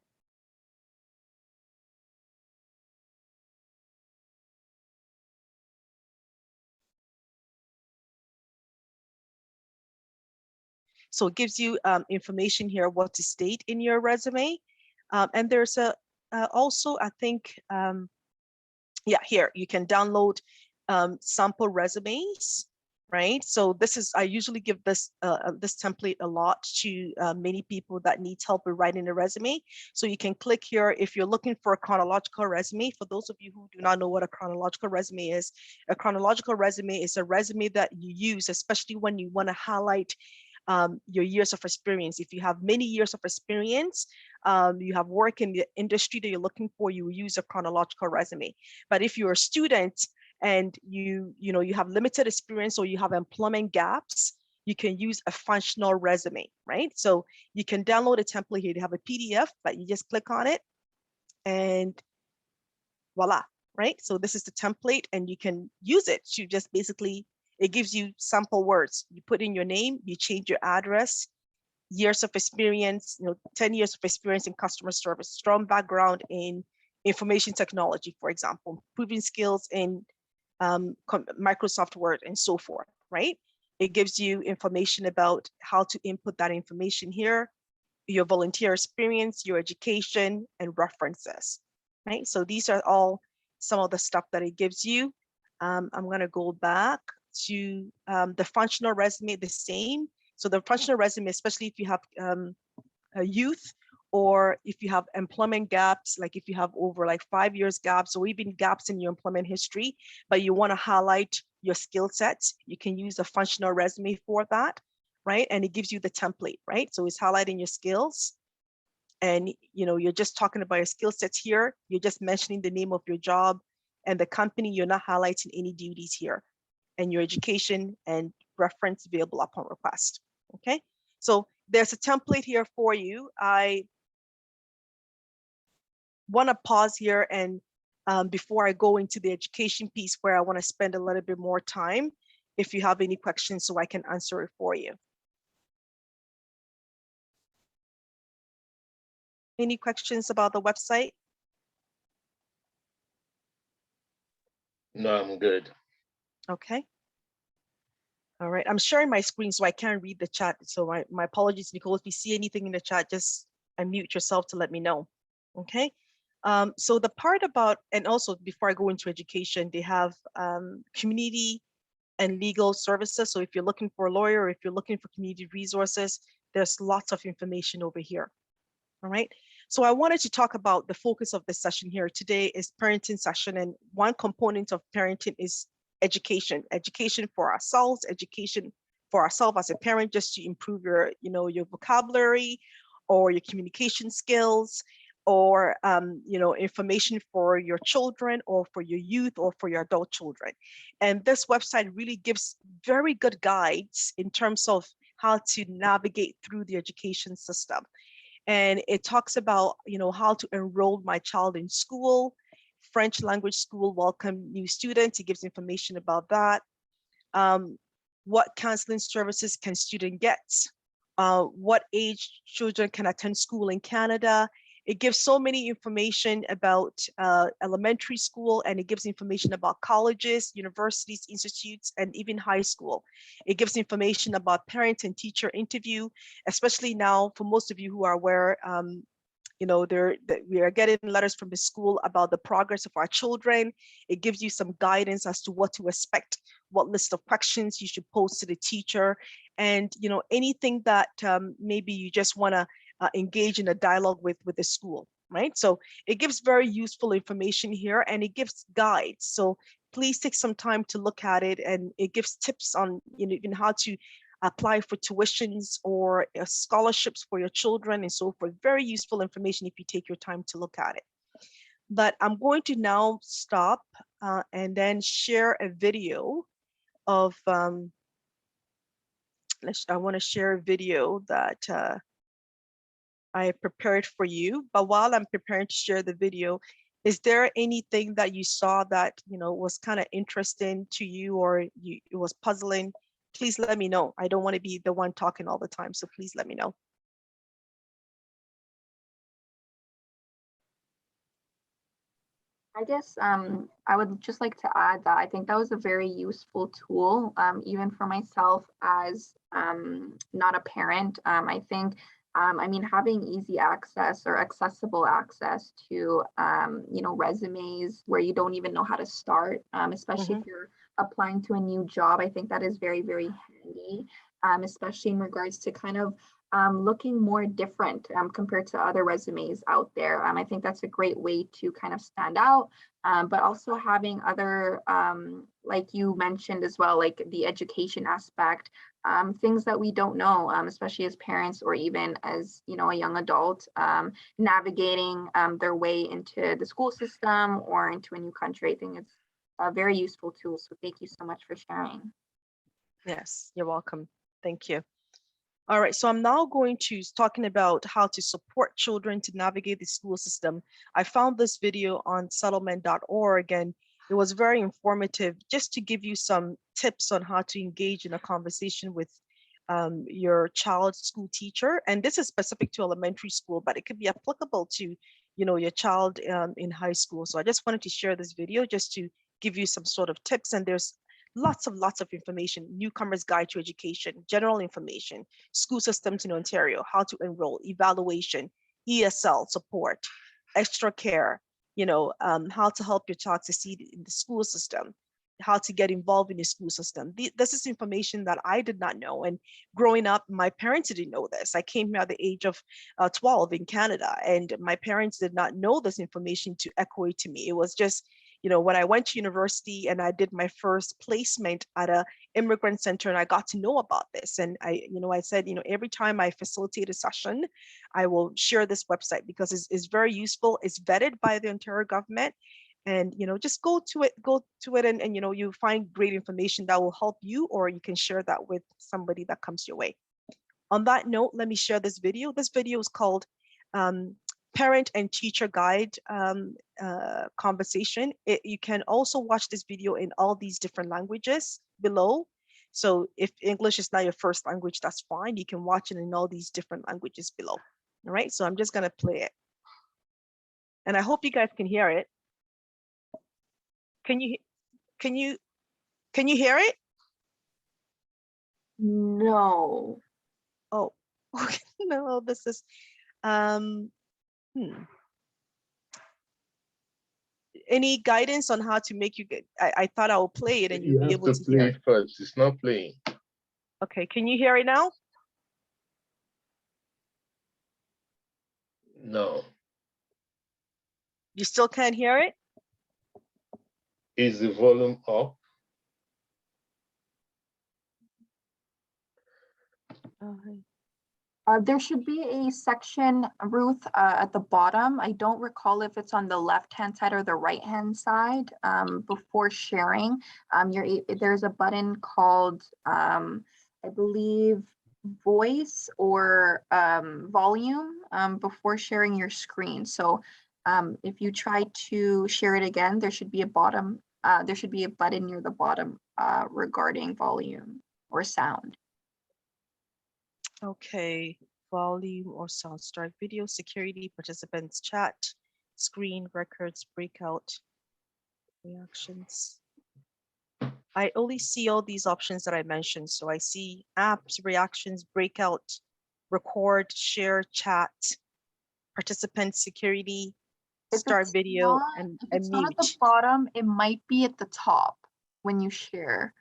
So it gives you information here, what to state in your resume. And there's also, I think, here, you can download sample resumes, right? So I usually give this template a lot to many people that need help with writing a resume. So you can click here if you're looking for a chronological resume. For those of you who do not know what a chronological resume is, a chronological resume is a resume that you use, especially when you want to highlight your years of experience. If you have many years of experience, you have work in the industry that you're looking for, you will use a chronological resume. But if you're a student and you have limited experience or you have employment gaps, you can use a functional resume, right? So you can download a template here. You have a PDF, but you just click on it and voila, right? So this is the template and you can use it to just basically, it gives you sample words. You put in your name, you change your address, years of experience, 10 years of experience in customer service, strong background in information technology, for example, proven skills in Microsoft Word and so forth, right? It gives you information about how to input that information here, your volunteer experience, your education, and references, right? So these are all some of the stuff that it gives you. I'm going to go back to the functional resume, the same. So the functional resume, especially if you have a youth or if you have employment gaps, like if you have over like 5 years gaps or even gaps in your employment history, but you want to highlight your skill sets, you can use a functional resume for that, right? And it gives you the template, right? So it's highlighting your skills and you're just talking about your skill sets here. You're just mentioning the name of your job and the company. You're not highlighting any duties here, and your education and reference available upon request. Okay, so there's a template here for you. I want to pause here and before I go into the education piece where I want to spend a little bit more time, if you have any questions so I can answer it for you. Any questions about the website? No, I'm good. Okay. All right, I'm sharing my screen so I can't read the chat. So my apologies, Nicole. If you see anything in the chat, just unmute yourself to let me know. Okay. So the part about, and also before I go into education, they have community and legal services. So if you're looking for a lawyer, or if you're looking for community resources, there's lots of information over here. All right. So I wanted to talk about the focus of this session here today is parenting session. And one component of parenting is education for ourselves, education for ourselves as a parent, just to improve your, your vocabulary or your communication skills, or information for your children or for your youth or for your adult children. And this website really gives very good guides in terms of how to navigate through the education system. And it talks about, how to enroll my child in school, French language school, welcome new students. It gives information about that. What counseling services can student get? What age children can attend school in Canada? It gives so many information about elementary school, and it gives information about colleges, universities, institutes, and even high school. It gives information about parent and teacher interview, especially now for most of you who are aware, we are getting letters from the school about the progress of our children. It gives you some guidance as to what to expect, what list of questions you should pose to the teacher, and anything that maybe you just want to engage in a dialogue with the school, right? So it gives very useful information here, and it gives guides. So please take some time to look at it, and it gives tips on even how to apply for tuitions or scholarships for your children and so forth. Very useful information if you take your time to look at it. But I'm going to now stop and then share a video of, I want to share a video that I prepared for you. But while I'm preparing to share the video, is there anything that you saw that was kind of interesting to you, or it was puzzling? Please let me know. I don't want to be the one talking all the time, so please let me know. I guess I would just like to add that I think that was a very useful tool, even for myself as not a parent. I think, I mean, having easy access or accessible access to, resumes where you don't even know how to start, especially if you're applying to a new job, I think that is very, very handy, especially in regards to kind of looking more different compared to other resumes out there. I think that's a great way to kind of stand out, but also having other, like you mentioned as well, like the education aspect, things that we don't know, especially as parents or even as, a young adult, navigating their way into the school system or into a new country. I think it's a very useful tool. So thank you so much for sharing. Yes, you're welcome. Thank you. All right, so I'm now going to talking about how to support children to navigate the school system. I found this video on settlement.org, and it was very informative, just to give you some tips on how to engage in a conversation with your child's school teacher. And this is specific to elementary school, but it could be applicable to, your child in high school. So I just wanted to share this video just to give you some sort of tips. And there's lots of information: newcomer's guide to education, general information, school systems in Ontario, how to enroll, evaluation, ESL support, extra care, how to help your child succeed in the school system, how to get involved in the school system. This is information that I did not know. And growing up, my parents didn't know this. I came here at the age of 12 in Canada, and my parents did not know this information to echo it to me. It was just, when I went to university and I did my first placement at a immigrant center, and I got to know about this. And I said, every time I facilitate a session, I will share this website because it's very useful. It's vetted by the Ontario government. And, just go to it and you find great information that will help you, or you can share that with somebody that comes your way. On that note, let me share this video. This video is called parent and teacher guide conversation. You can also watch this video in all these different languages below. So if English is not your first language, that's fine. You can watch it in all these different languages below. All right, so I'm just gonna play it. And I hope you guys can hear it. Can you hear it? No. Oh, no, this is, any guidance on how to make you get, I thought I would play it and You you'll be have able to to play hear it it. first. It's not playing. Okay, can you hear it now? No. You still can't hear it? Is the volume up? There should be a section, Ruth, at the bottom. I don't recall if it's on the left-hand side or the right-hand side. Before sharing, there's a button called, I believe, voice or volume before sharing your screen. So if you try to share it again, there should be a button near the bottom regarding volume or sound. Okay, volume or sound, start video, security, participants, chat, screen, records, breakout, reactions. I only see all these options that I mentioned. So I see apps, reactions, breakout, record, share, chat, participants, security, start video, and If it's not at the mute. bottom, it might be at the top when you share.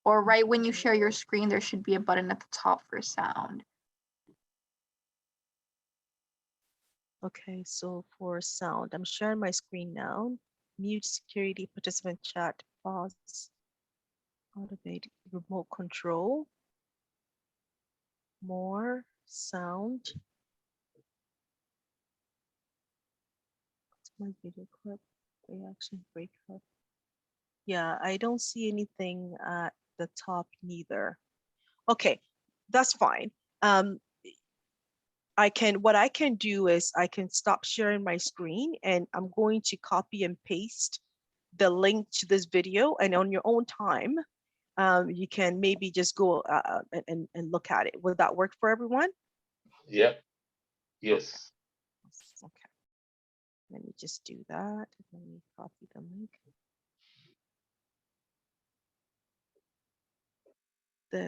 Or right when you share your screen, there should be a button at the top for sound. Okay, so for sound, I'm sharing my screen now. Mute, security, participant, chat, pause, automate, remote control, more, sound. What's my video clip, reaction, breakup? Yeah, I don't see anything at the top neither. Okay, that's fine. What I can do is I can stop sharing my screen and I'm going to copy and paste the link to this video, and on your own time, you can maybe just go and look at it. Would that work for everyone? Yep. Yes. Okay. Let me just do that. Let me copy the link.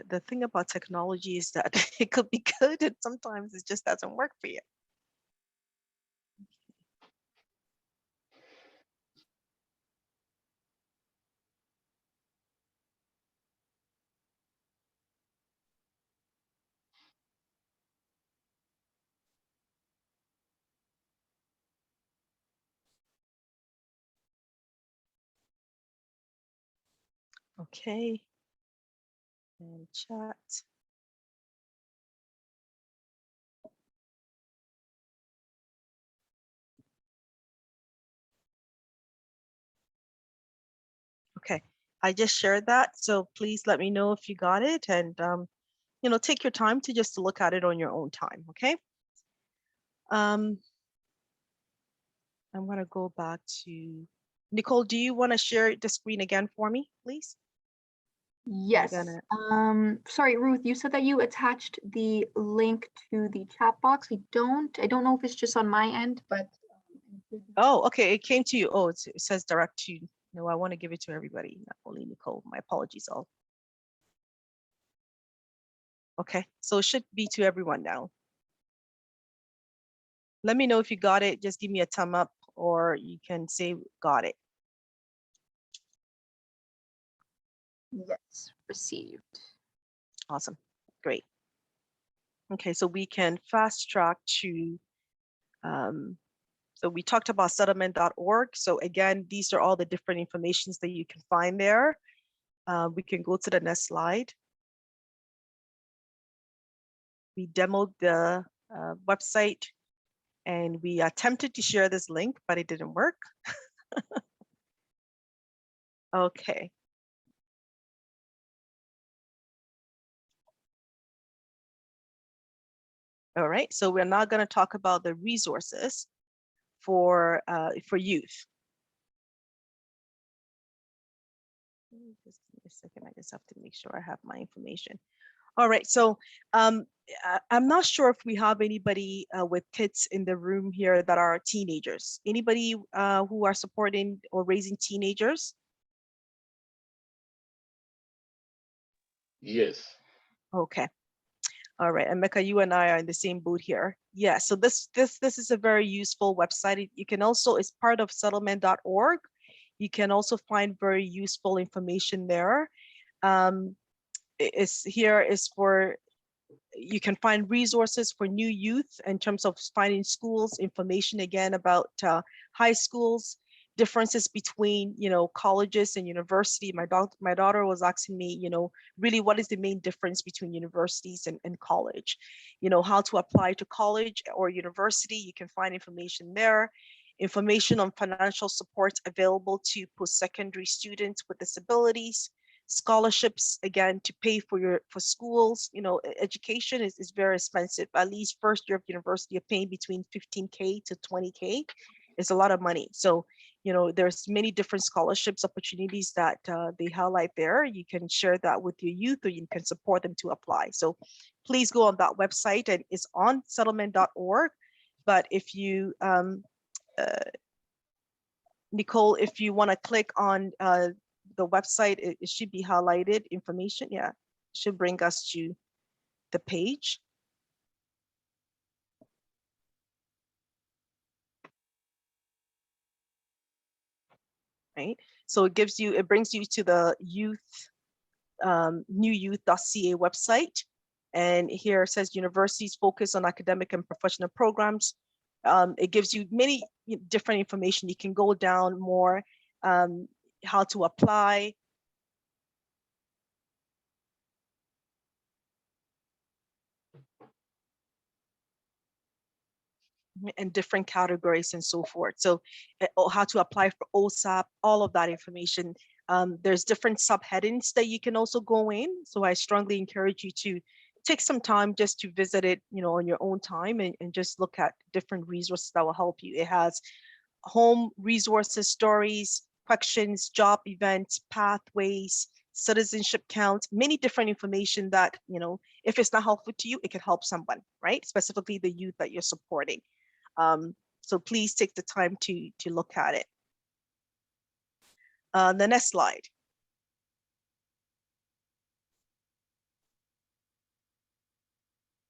The thing about technology is that it could be good and sometimes it just doesn't work for you. Okay. And chat. Okay, I just shared that. So please let me know if you got it, and take your time to just look at it on your own time. Okay. I'm gonna go back to Nicole. Do you want to share the screen again for me, please? Yes. Sorry, Ruth, you said that you attached the link to the chat box. I don't know if it's just on my end, but. Oh, okay, it came to you. Oh, it says direct to you. No, I want to give it to everybody, not only Nicole. My apologies all. Okay, so it should be to everyone now. Let me know if you got it. Just give me a thumb up, or you can say got it. Yes, received. Awesome, great. Okay, so we can fast track to, so we talked about settlement.org. So again, these are all the different informations that you can find there. We can go to the next slide. We demoed the website and we attempted to share this link, but it didn't work. Okay. All right, so we're now going to talk about the resources for youth. Just give me a second, I just have to make sure I have my information. All right, so I'm not sure if we have anybody with kids in the room here that are teenagers. Anybody who are supporting or raising teenagers? Yes. Okay. All right, and Mecca, you and I are in the same boat here. Yeah, so this is a very useful website. You can also, it's part of settlement.org. You can also find very useful information there. Here is for, you can find resources for new youth in terms of finding schools, information again about high schools, differences between, you know, colleges and university. My daughter was asking me, you know, really what is the main difference between universities and college? You know, how to apply to college or university, you can find information there. Information on financial supports available to post-secondary students with disabilities, scholarships, again, to pay for schools. You know, education is very expensive. At least first year of university, you're paying between 15K to 20K. It's a lot of money. So, you know, there's many different scholarships opportunities that they highlight there. You can share that with your youth, or you can support them to apply. So please go on that website, and it's on settlement.org. But if you, Nicole, if you want to click on the website, it should be highlighted information. Yeah, it should bring us to the page. Right, so it brings you to the youth, newYouth.ca website. And here it says universities focus on academic and professional programs. It gives you many different information. You can go down more, how to apply. And different categories and so forth. So how to apply for OSAP, all of that information. There's different subheadings that you can also go in. So I strongly encourage you to take some time just to visit it, you know, on your own time, and just look at different resources that will help you. It has home resources, stories, questions, job events, pathways, citizenship count, many different information that, you know, if it's not helpful to you, it can help someone, right? Specifically the youth that you're supporting. So please take the time to look at it. The next slide.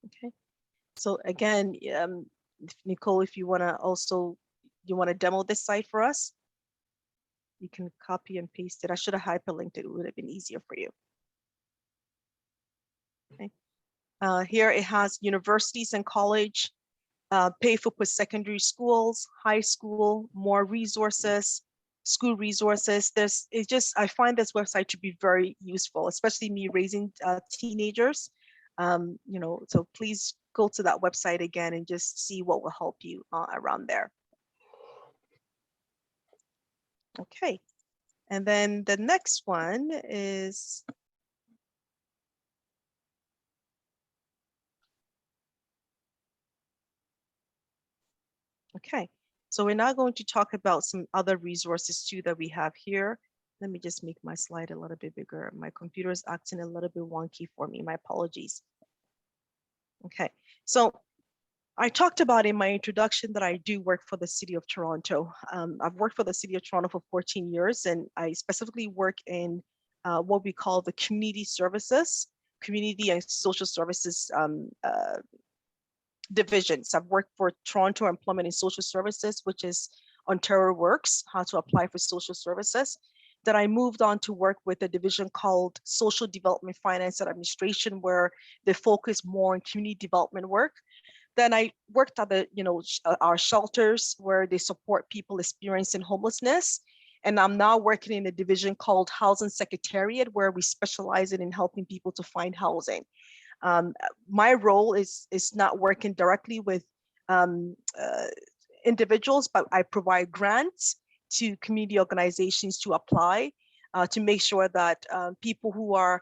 Okay. So again, Nicole, if you want to demo this site for us, you can copy and paste it. I should have hyperlinked it. It would have been easier for you. Okay. Here it has universities and college, pay for post-secondary schools, high school, more resources, school resources. I find this website to be very useful, especially me raising teenagers. You know, so please go to that website again and just see what will help you around there. Okay, and then the next one is, okay, so we're now going to talk about some other resources too that we have here. Let me just make my slide a little bit bigger. My computer is acting a little bit wonky for me. My apologies. Okay, so I talked about in my introduction that I do work for the City of Toronto. I've worked for the City of Toronto for 14 years, and I specifically work in what we call the community services, community and social services divisions. I've worked for Toronto Employment and Social Services, which is Ontario Works, how to apply for social services. Then I moved on to work with a division called Social Development Finance and Administration, where they focus more on community development work. Then I worked at the, our shelters where they support people experiencing homelessness. And I'm now working in a division called Housing Secretariat, where we specialize in helping people to find housing. My role is not working directly with individuals, but I provide grants to community organizations to apply. to make sure that people who are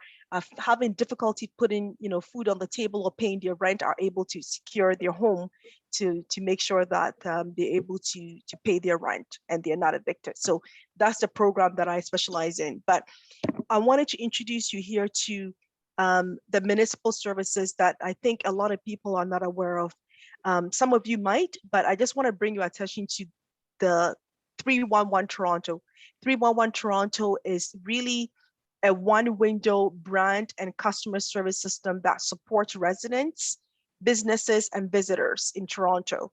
having difficulty putting, food on the table or paying their rent are able to secure their home to make sure that they're able to pay their rent and they're not evicted. So that's the program that I specialize in. But I wanted to introduce you here to the municipal services that I think a lot of people are not aware of. Some of you might, but I just want to bring your attention to the 311 Toronto. 311 Toronto is really a one-window brand and customer service system that supports residents, businesses, and visitors in Toronto.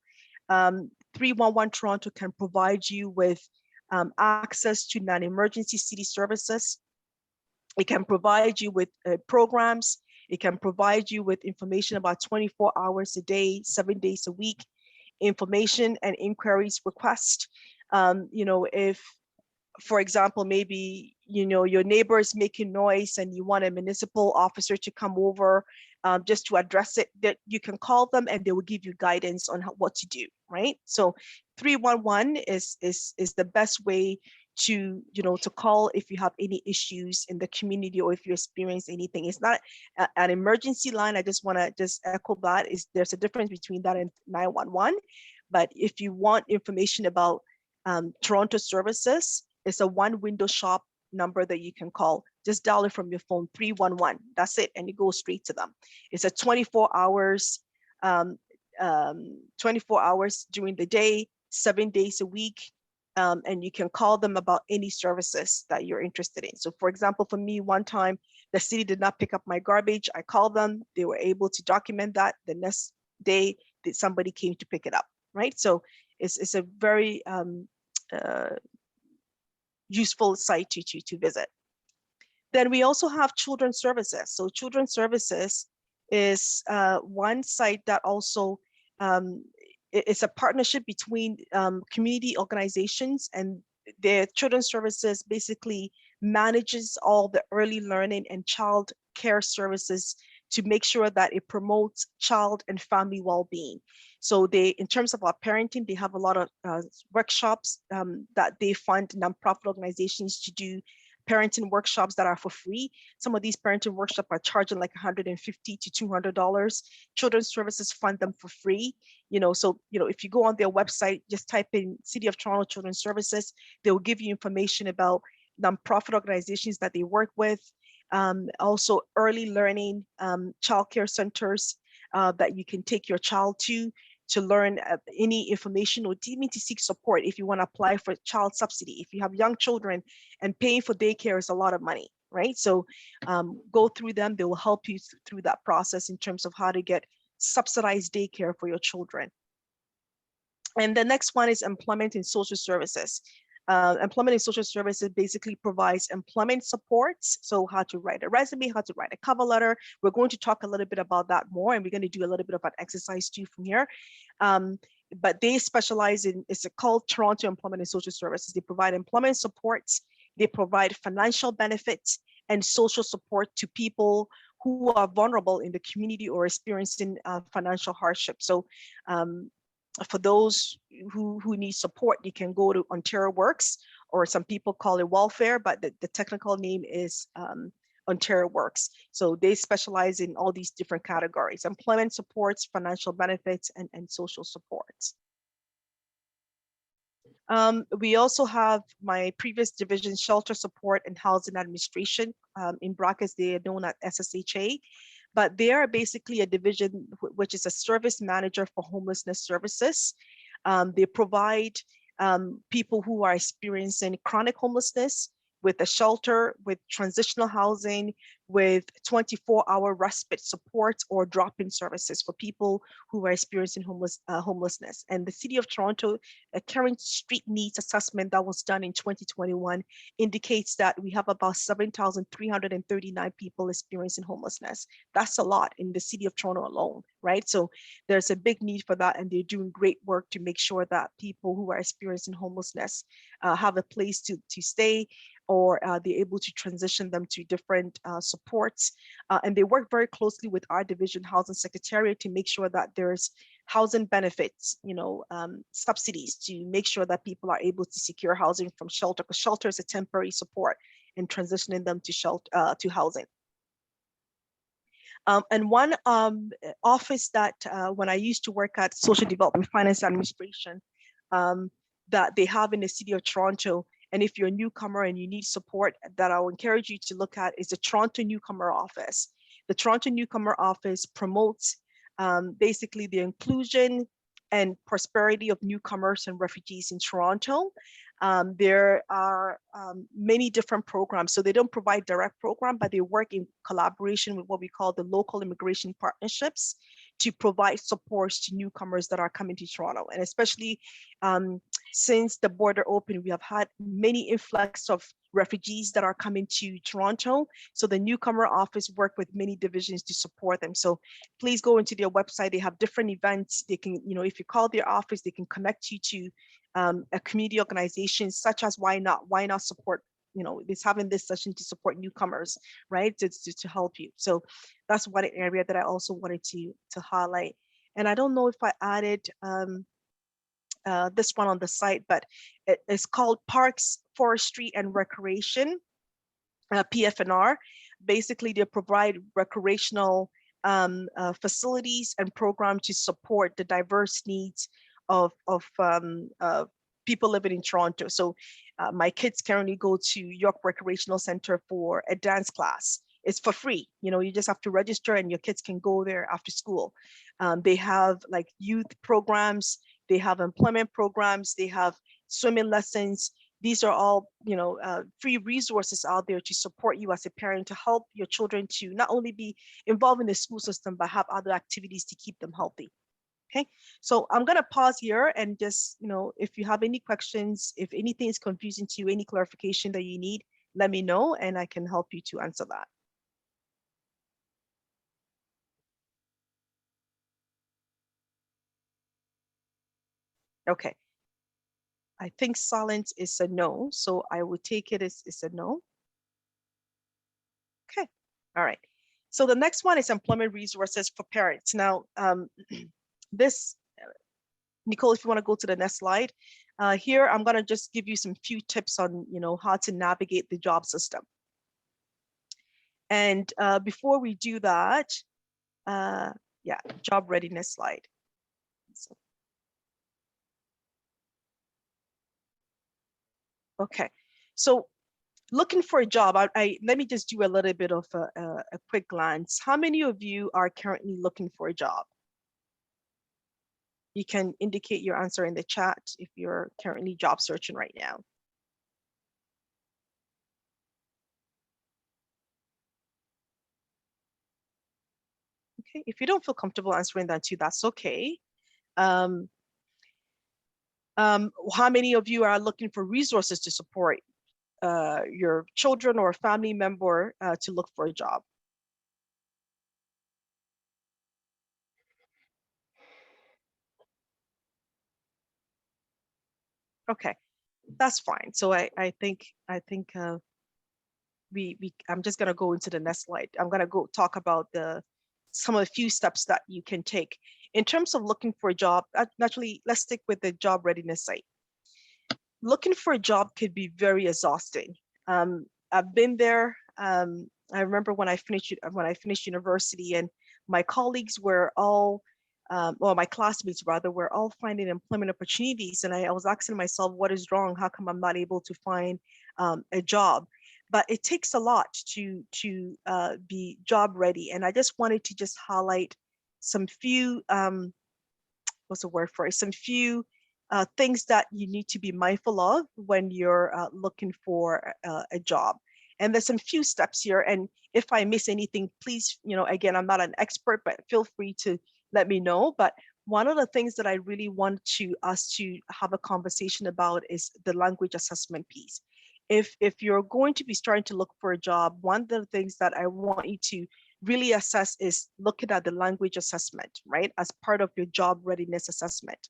311 Toronto can provide you with access to non-emergency city services. It can provide you with programs. It can provide you with information about 24 hours a day, 7 days a week, information and inquiries request. If, for example, maybe, your neighbor is making noise and you want a municipal officer to come over just to address it, that you can call them and they will give you guidance on what to do, right? So 311 is the best way to call if you have any issues in the community or if you experience anything. It's not an emergency line. I just want to echo that. There's a difference between that and 911. But if you want information about Toronto services, it's a one-window shop number that you can call. Just dial it from your phone, 311. That's it, and you go straight to them. It's a 24 hours, 24 hours during the day, 7 days a week, and you can call them about any services that you're interested in. So, for example, for me, one time the city did not pick up my garbage. I called them. They were able to document that. The next day, somebody came to pick it up. Right. So it's a very useful site to visit. Then we also have children's services. So children's services is one site that also it's a partnership between community organizations, and the children's services basically manages all the early learning and child care services to make sure that it promotes child and family well-being. So in terms of our parenting, they have a lot of workshops that they fund nonprofit organizations to do parenting workshops that are for free. Some of these parenting workshops are charging like $150 to $200. Children's services fund them for free. So if you go on their website, just type in City of Toronto Children's Services, they will give you information about nonprofit organizations that they work with. Also early learning childcare centers that you can take your child to learn any information or even to seek support if you want to apply for child subsidy. If you have young children, and paying for daycare is a lot of money, right? So go through them. They will help you through that process in terms of how to get subsidized daycare for your children. And the next one is employment and social services. Employment and social services basically provides employment supports. So how to write a resume, how to write a cover letter. We're going to talk a little bit about that more, and we're going to do a little bit of an exercise too from here. But they specialize in, it's called Toronto Employment and Social Services. They provide employment supports, they provide financial benefits and social support to people who are vulnerable in the community or experiencing financial hardship. So for those who need support, you can go to Ontario Works, or some people call it welfare, but the technical name is Ontario Works. So they specialize in all these different categories: employment supports, financial benefits, and social supports. We also have my previous division, shelter support and housing administration. In brackets, they are known as SSHA. But they are basically a division which is a service manager for homelessness services. They provide people who are experiencing chronic homelessness with a shelter, with transitional housing, with 24-hour respite support or drop-in services for people who are experiencing homelessness. And the City of Toronto, a current street needs assessment that was done in 2021 indicates that we have about 7,339 people experiencing homelessness. That's a lot in the City of Toronto alone, right? So there's a big need for that, and they're doing great work to make sure that people who are experiencing homelessness have a place to stay, or they're able to transition them to different supports. And they work very closely with our division housing secretariat to make sure that there's housing benefits, subsidies to make sure that people are able to secure housing from shelter, because shelter is a temporary support. and transitioning them to to housing. And one office that when I used to work at Social Development Finance Administration, that they have in the city of Toronto, and if you're a newcomer and you need support, that I'll encourage you to look at is the Toronto Newcomer Office. The Toronto Newcomer Office promotes basically the inclusion and prosperity of newcomers and refugees in Toronto. There are many different programs. So they don't provide direct program, but they work in collaboration with what we call the local immigration partnerships to provide supports to newcomers that are coming to Toronto. And especially since the border opened, we have had many influx of refugees that are coming to Toronto. So the newcomer office work with many divisions to support them. So please go into their website. They have different events. They can, you know, if you call their office, they can connect you to a community organization such as YNOT. YNOT support, you know, is having this session to support newcomers, right? To help you. So that's one area that I also wanted to highlight. And I don't know if I added this one on the site, but it's called Parks, Forestry and Recreation, PFNR. Basically, they provide recreational facilities and programs to support the diverse needs of people living in Toronto. So my kids currently go to York Recreational Center for a dance class. It's for free. You know, you just have to register and your kids can go there after school. They have like youth programs, they have employment programs, they have swimming lessons. These are all, you know, free resources out there to support you as a parent, to help your children to not only be involved in the school system, but have other activities to keep them healthy. Okay, so I'm gonna pause here and just, you know, if you have any questions, if anything is confusing to you, any clarification that you need, let me know and I can help you to answer that. Okay, I think silence is a no, so I would take it as a no. Okay, all right. So the next one is employment resources for parents. Now, this, Nicole, if you want to go to the next slide, here I'm going to just give you some few tips on, you know, how to navigate the job system. And before we do that, yeah, job readiness slide. So, okay, so looking for a job, let me just do a little bit of a quick glance. How many of you are currently looking for a job? You can indicate your answer in the chat if you're currently job searching right now. Okay, if you don't feel comfortable answering that too, that's okay. How many of you are looking for resources to support your children or family member to look for a job? Okay, that's fine. So I think I'm just gonna go into the next slide. I'm gonna go talk about some of the few steps that you can take in terms of looking for a job. Naturally, let's stick with the job readiness site. Looking for a job could be very exhausting. I've been there. I remember when I finished university, and my colleagues were all, well, my classmates rather, were all finding employment opportunities, and I was asking myself, what is wrong? How come I'm not able to find a job? But it takes a lot to be job ready, and I just wanted to just highlight some few, what's the word for it? Some few things that you need to be mindful of when you're looking for a job. And there's some few steps here. And if I miss anything, please, you know, again, I'm not an expert, but feel free to let me know. But one of the things that I really want us to have a conversation about is the language assessment piece. If you're going to be starting to look for a job, one of the things that I want you to really assess is looking at the language assessment, right? As part of your job readiness assessment.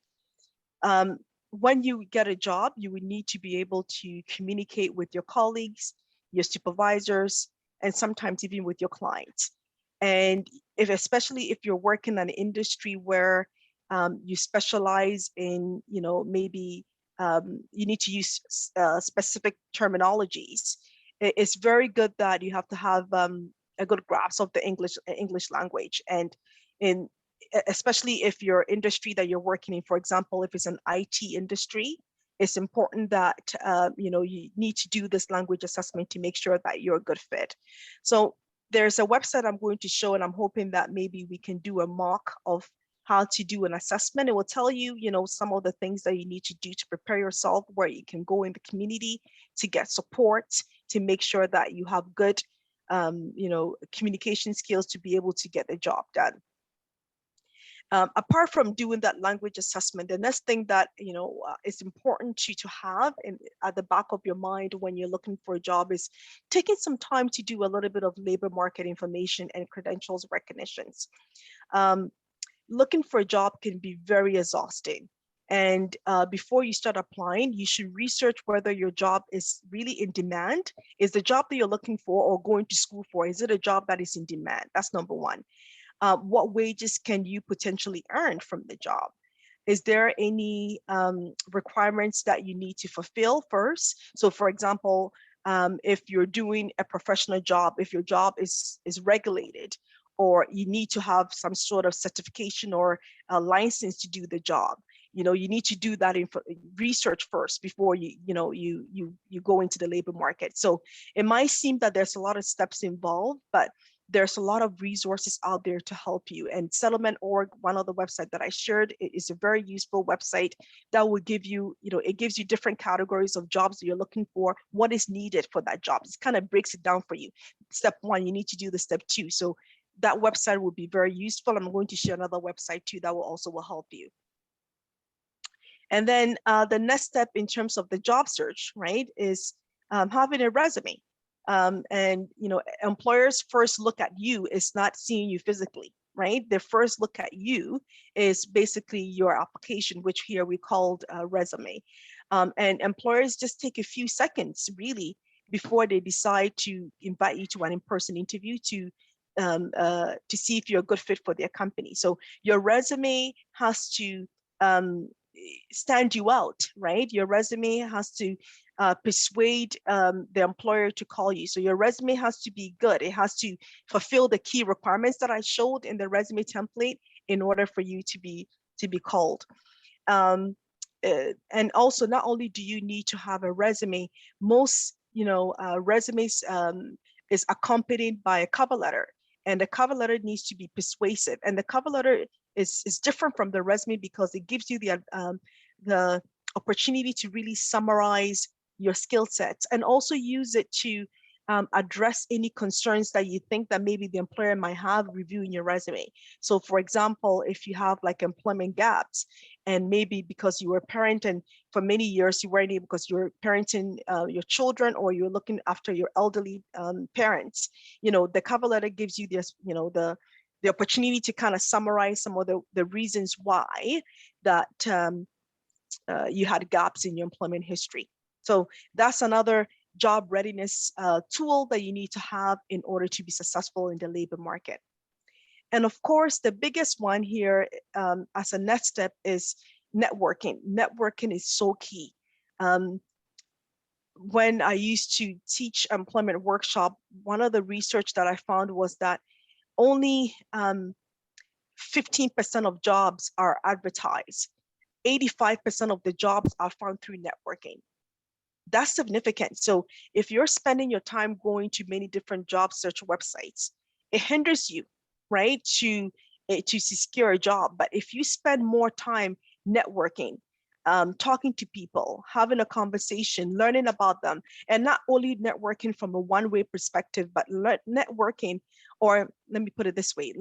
When you get a job, you would need to be able to communicate with your colleagues, your supervisors, and sometimes even with your clients. And especially if you're working in an industry where you specialize in, maybe you need to use specific terminologies, it's very good that you have to have a good grasp of the English language, and especially if your industry that you're working in, for example, if it's an IT industry, it's important that you need to do this language assessment to make sure that you're a good fit. So there's a website I'm going to show, and I'm hoping that maybe we can do a mock of how to do an assessment. It will tell you, some of the things that you need to do to prepare yourself, where you can go in the community to get support, to make sure that you have good, communication skills to be able to get the job done. Apart from doing that language assessment, the next thing that is important to have at the back of your mind when you're looking for a job is taking some time to do a little bit of labor market information and credentials recognitions. Looking for a job can be very exhausting. And before you start applying, you should research whether your job is really in demand. Is the job that you're looking for or going to school for, is it a job that is in demand? That's number one. What wages can you potentially earn from the job? Is there any requirements that you need to fulfill first? So for example, if you're doing a professional job, if your job is regulated, or you need to have some sort of certification or a license to do the job, you need to do that research first before you go into the labor market. So it might seem that there's a lot of steps involved, but there's a lot of resources out there to help you. And Settlement.org, one of the websites that I shared, is a very useful website that will give you, it gives you different categories of jobs that you're looking for, what is needed for that job. It kind of breaks it down for you. Step one, you need to do the step two. So that website will be very useful. I'm going to share another website too that will help you. And then the next step in terms of the job search, right, is having a resume. And employers first look at you is not seeing you physically, right? Their first look at you is basically your application, which here we called a resume. And employers just take a few seconds really before they decide to invite you to an in-person interview to see if you're a good fit for their company. So your resume has to stand you out, right? Your resume has to persuade the employer to call you. So your resume has to be good. It has to fulfill the key requirements that I showed in the resume template in order for you to be called. And also, not only do you need to have a resume, most resumes is accompanied by a cover letter, and the cover letter needs to be persuasive. And the cover letter is different from the resume because it gives you the opportunity to really summarize your skill sets and also use it to address any concerns that you think that maybe the employer might have reviewing your resume. So for example, if you have like employment gaps, and maybe because you were a parent and for many years you weren't able because you're parenting your children or you're looking after your elderly parents, the cover letter gives you this, the opportunity to kind of summarize some of the reasons why that you had gaps in your employment history. So that's another job readiness tool that you need to have in order to be successful in the labor market. And of course, the biggest one here as a next step is networking. Networking is so key. When I used to teach employment workshop, one of the research that I found was that only 15% of jobs are advertised. 85% of the jobs are found through networking. That's significant. So if you're spending your time going to many different job search websites, it hinders you, right, to secure a job. But if you spend more time networking, talking to people, having a conversation, learning about them, and not only networking from a one-way perspective, but networking, or let me put it this way,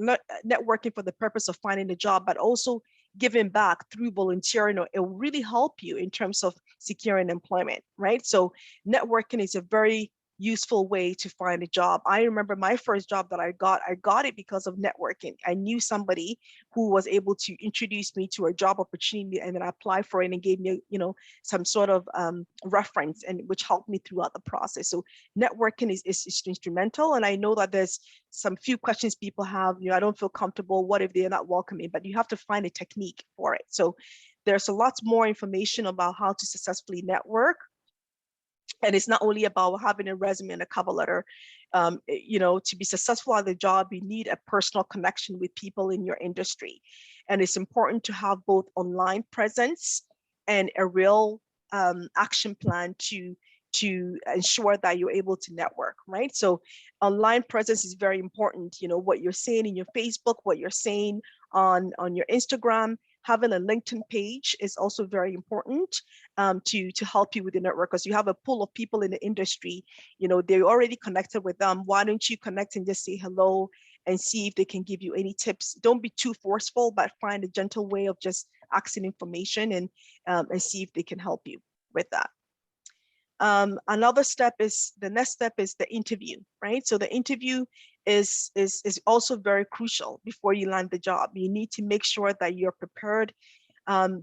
networking for the purpose of finding a job, but also giving back through volunteering, or it will really help you in terms of securing employment, right? So networking is a very useful way to find a job. I remember my first job that I got it because of networking. I knew somebody who was able to introduce me to a job opportunity, and then I applied for it and gave me, some sort of reference, and which helped me throughout the process. So networking is instrumental. And I know that there's some few questions people have, I don't feel comfortable. What if they're not welcoming? But you have to find a technique for it. So there's a lot more information about how to successfully network And it's not only about having a resume and a cover letter. To be successful at the job, you need a personal connection with people in your industry. And it's important to have both online presence and a real action plan to ensure that you're able to network, right? So online presence is very important. What you're saying in your Facebook, what you're saying on your Instagram, having a LinkedIn page is also very important to help you with the network, because you have a pool of people in the industry, they're already connected with them. Why don't you connect and just say hello and see if they can give you any tips? Don't be too forceful, but find a gentle way of just asking information and see if they can help you with that. Another step is, the next step is the interview, right? So the interview is also very crucial before you land the job. You need to make sure that you're prepared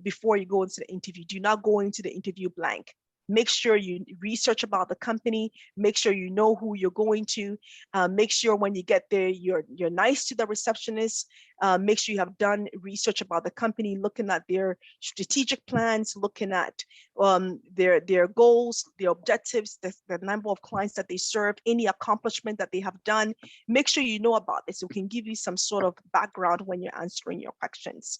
before you go into the interview. Do not go into the interview blank. Make sure you research about the company. Make sure you know who you're going to. Make sure when you get there, you're nice to the receptionist. Make sure you have done research about the company, looking at their strategic plans, looking at their goals, their objectives, the number of clients that they serve, any accomplishment that they have done. Make sure you know about this, so we can give you some sort of background when you're answering your questions.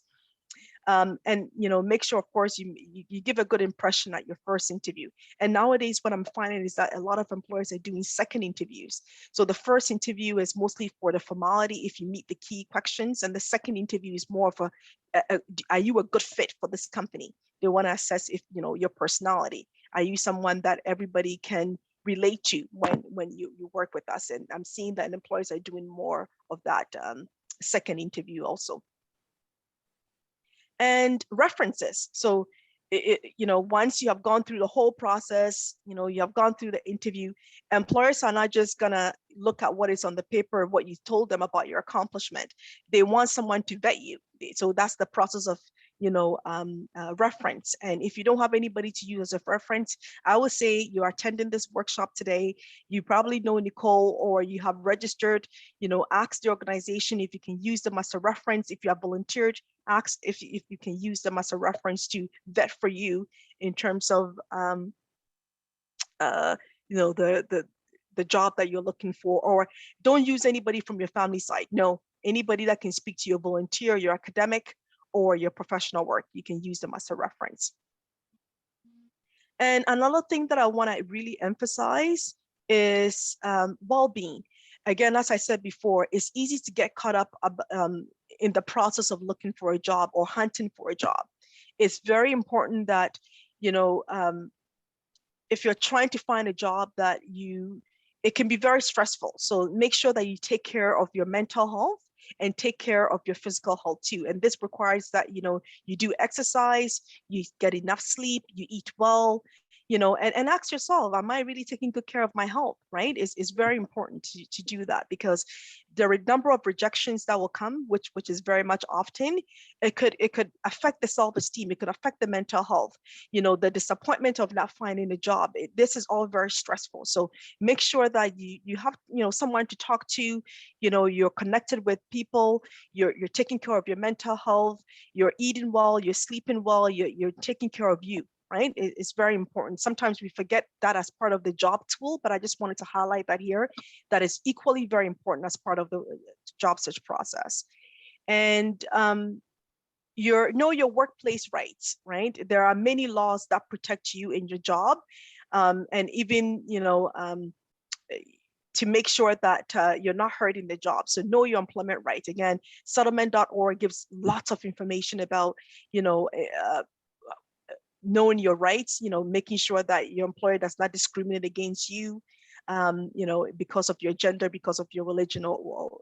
And make sure, of course, you give a good impression at your first interview. And nowadays, what I'm finding is that a lot of employers are doing second interviews. So the first interview is mostly for the formality, if you meet the key questions, and the second interview is more of are you a good fit for this company? They want to assess if your personality. Are you someone that everybody can relate to when you work with us? And I'm seeing that employers are doing more of that second interview also. And references. So, once you have gone through the whole process, you have gone through the interview, employers are not just gonna look at what is on the paper, what you told them about your accomplishment. They want someone to vet you. So that's the process of reference. And if you don't have anybody to use as a reference, I would say you're attending this workshop today, you probably know Nicole, or you have registered, ask the organization if you can use them as a reference. If you have volunteered, ask if you can use them as a reference to vet for you in terms of the job that you're looking for. Or don't use anybody from your family side. No, anybody that can speak to your volunteer, your academic, or your professional work, you can use them as a reference. And another thing that I want to really emphasize is well-being. Again, as I said before, it's easy to get caught up in the process of looking for a job or hunting for a job. It's very important that, if you're trying to find a job that it can be very stressful. So make sure that you take care of your mental health and take care of your physical health too. And this requires that, you do exercise, you get enough sleep, you eat well, and ask yourself, am I really taking good care of my health, right? It's very important to do that, because there are a number of rejections that will come, which is very much often. It could affect the self-esteem, it could affect the mental health, the disappointment of not finding a job. This is all very stressful. So make sure that you have, someone to talk to, you're connected with people, you're taking care of your mental health, you're eating well, you're sleeping well, you're taking care of you. Right? It's very important. Sometimes we forget that as part of the job tool, but I just wanted to highlight that here. That is equally very important as part of the job search process. And know your workplace rights, right? There are many laws that protect you in your job, and even to make sure that you're not hurting the job. So know your employment rights. Again, settlement.org gives lots of information about knowing your rights, making sure that your employer does not discriminate against you, because of your gender, because of your religion, or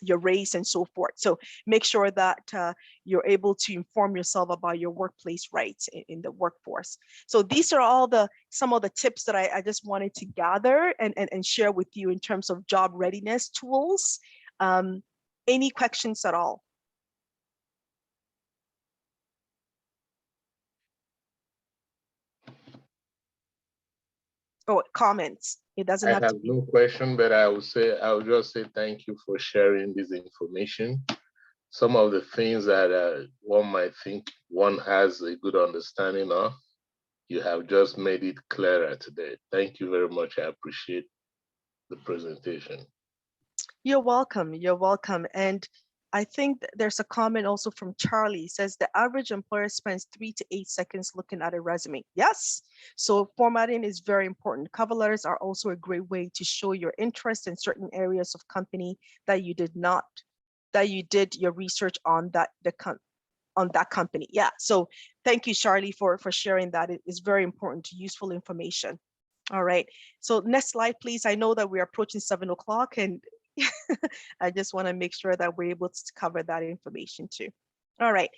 your race and so forth. So make sure that you're able to inform yourself about your workplace rights in the workforce. So these are some of the tips that I just wanted to gather and share with you in terms of job readiness tools. Any questions at all? Or comments? It doesn't have I to have be. no question, but I will just say thank you for sharing this information. Some of the things that one might think one has a good understanding of, you have just made it clearer today. Thank you very much. I appreciate the presentation. You're welcome. You're welcome. And I think there's a comment also from Charlie. Says the average employer spends 3 to 8 seconds looking at a resume. Yes. So formatting is very important. Cover letters are also a great way to show your interest in certain areas of company that you did your research on that company. Yeah. So thank you, Charlie, for sharing that. It is very important, useful information. All right. So next slide, please. I know that we're approaching 7 o'clock and I just want to make sure that we're able to cover that information too. All right.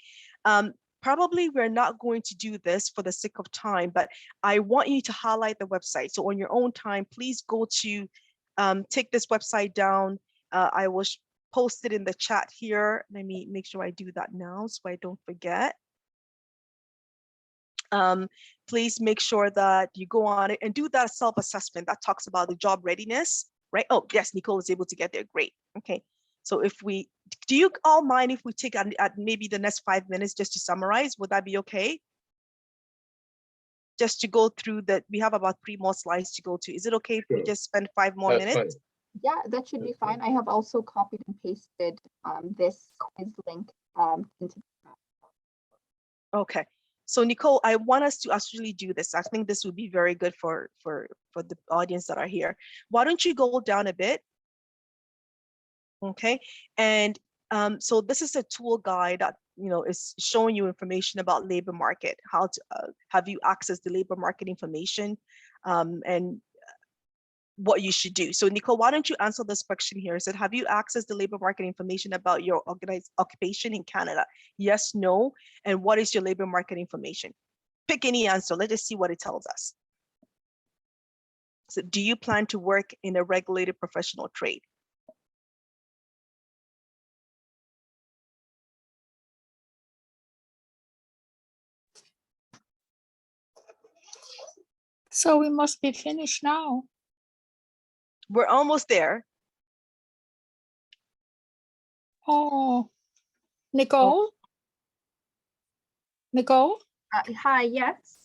Probably we're not going to do this for the sake of time, but I want you to highlight the website. So on your own time, please go to take this website down. I will post it in the chat here. Let me make sure I do that now so I don't forget. Please make sure that you go on it and do that self-assessment that talks about the job readiness, right? Oh, yes, Nicole is able to get there. Great. Okay. So do you all mind if we take at maybe the next 5 minutes just to summarize? Would that be okay? Just to go through that, we have about 3 more slides to go to. Is it okay if we just spend 5 more minutes? Fine. Yeah, that should be fine. I have also copied and pasted this quiz link into the chat. Okay. So Nicole, I want us to actually do this. I think this would be very good for the audience that are here. Why don't you go down a bit? Okay. And so this is a tool guide that is showing you information about labor market, how to have you access the labor market information, and what you should do. So Nicole, why don't you answer this question here? It said, have you accessed the labor market information about your organized occupation in Canada? Yes, no. And what is your labor market information? Pick any answer. Let's just see what it tells us. So do you plan to work in a regulated professional trade? So we must be finished now. We're almost there. Oh, Nicole? Nicole? Hi, yes.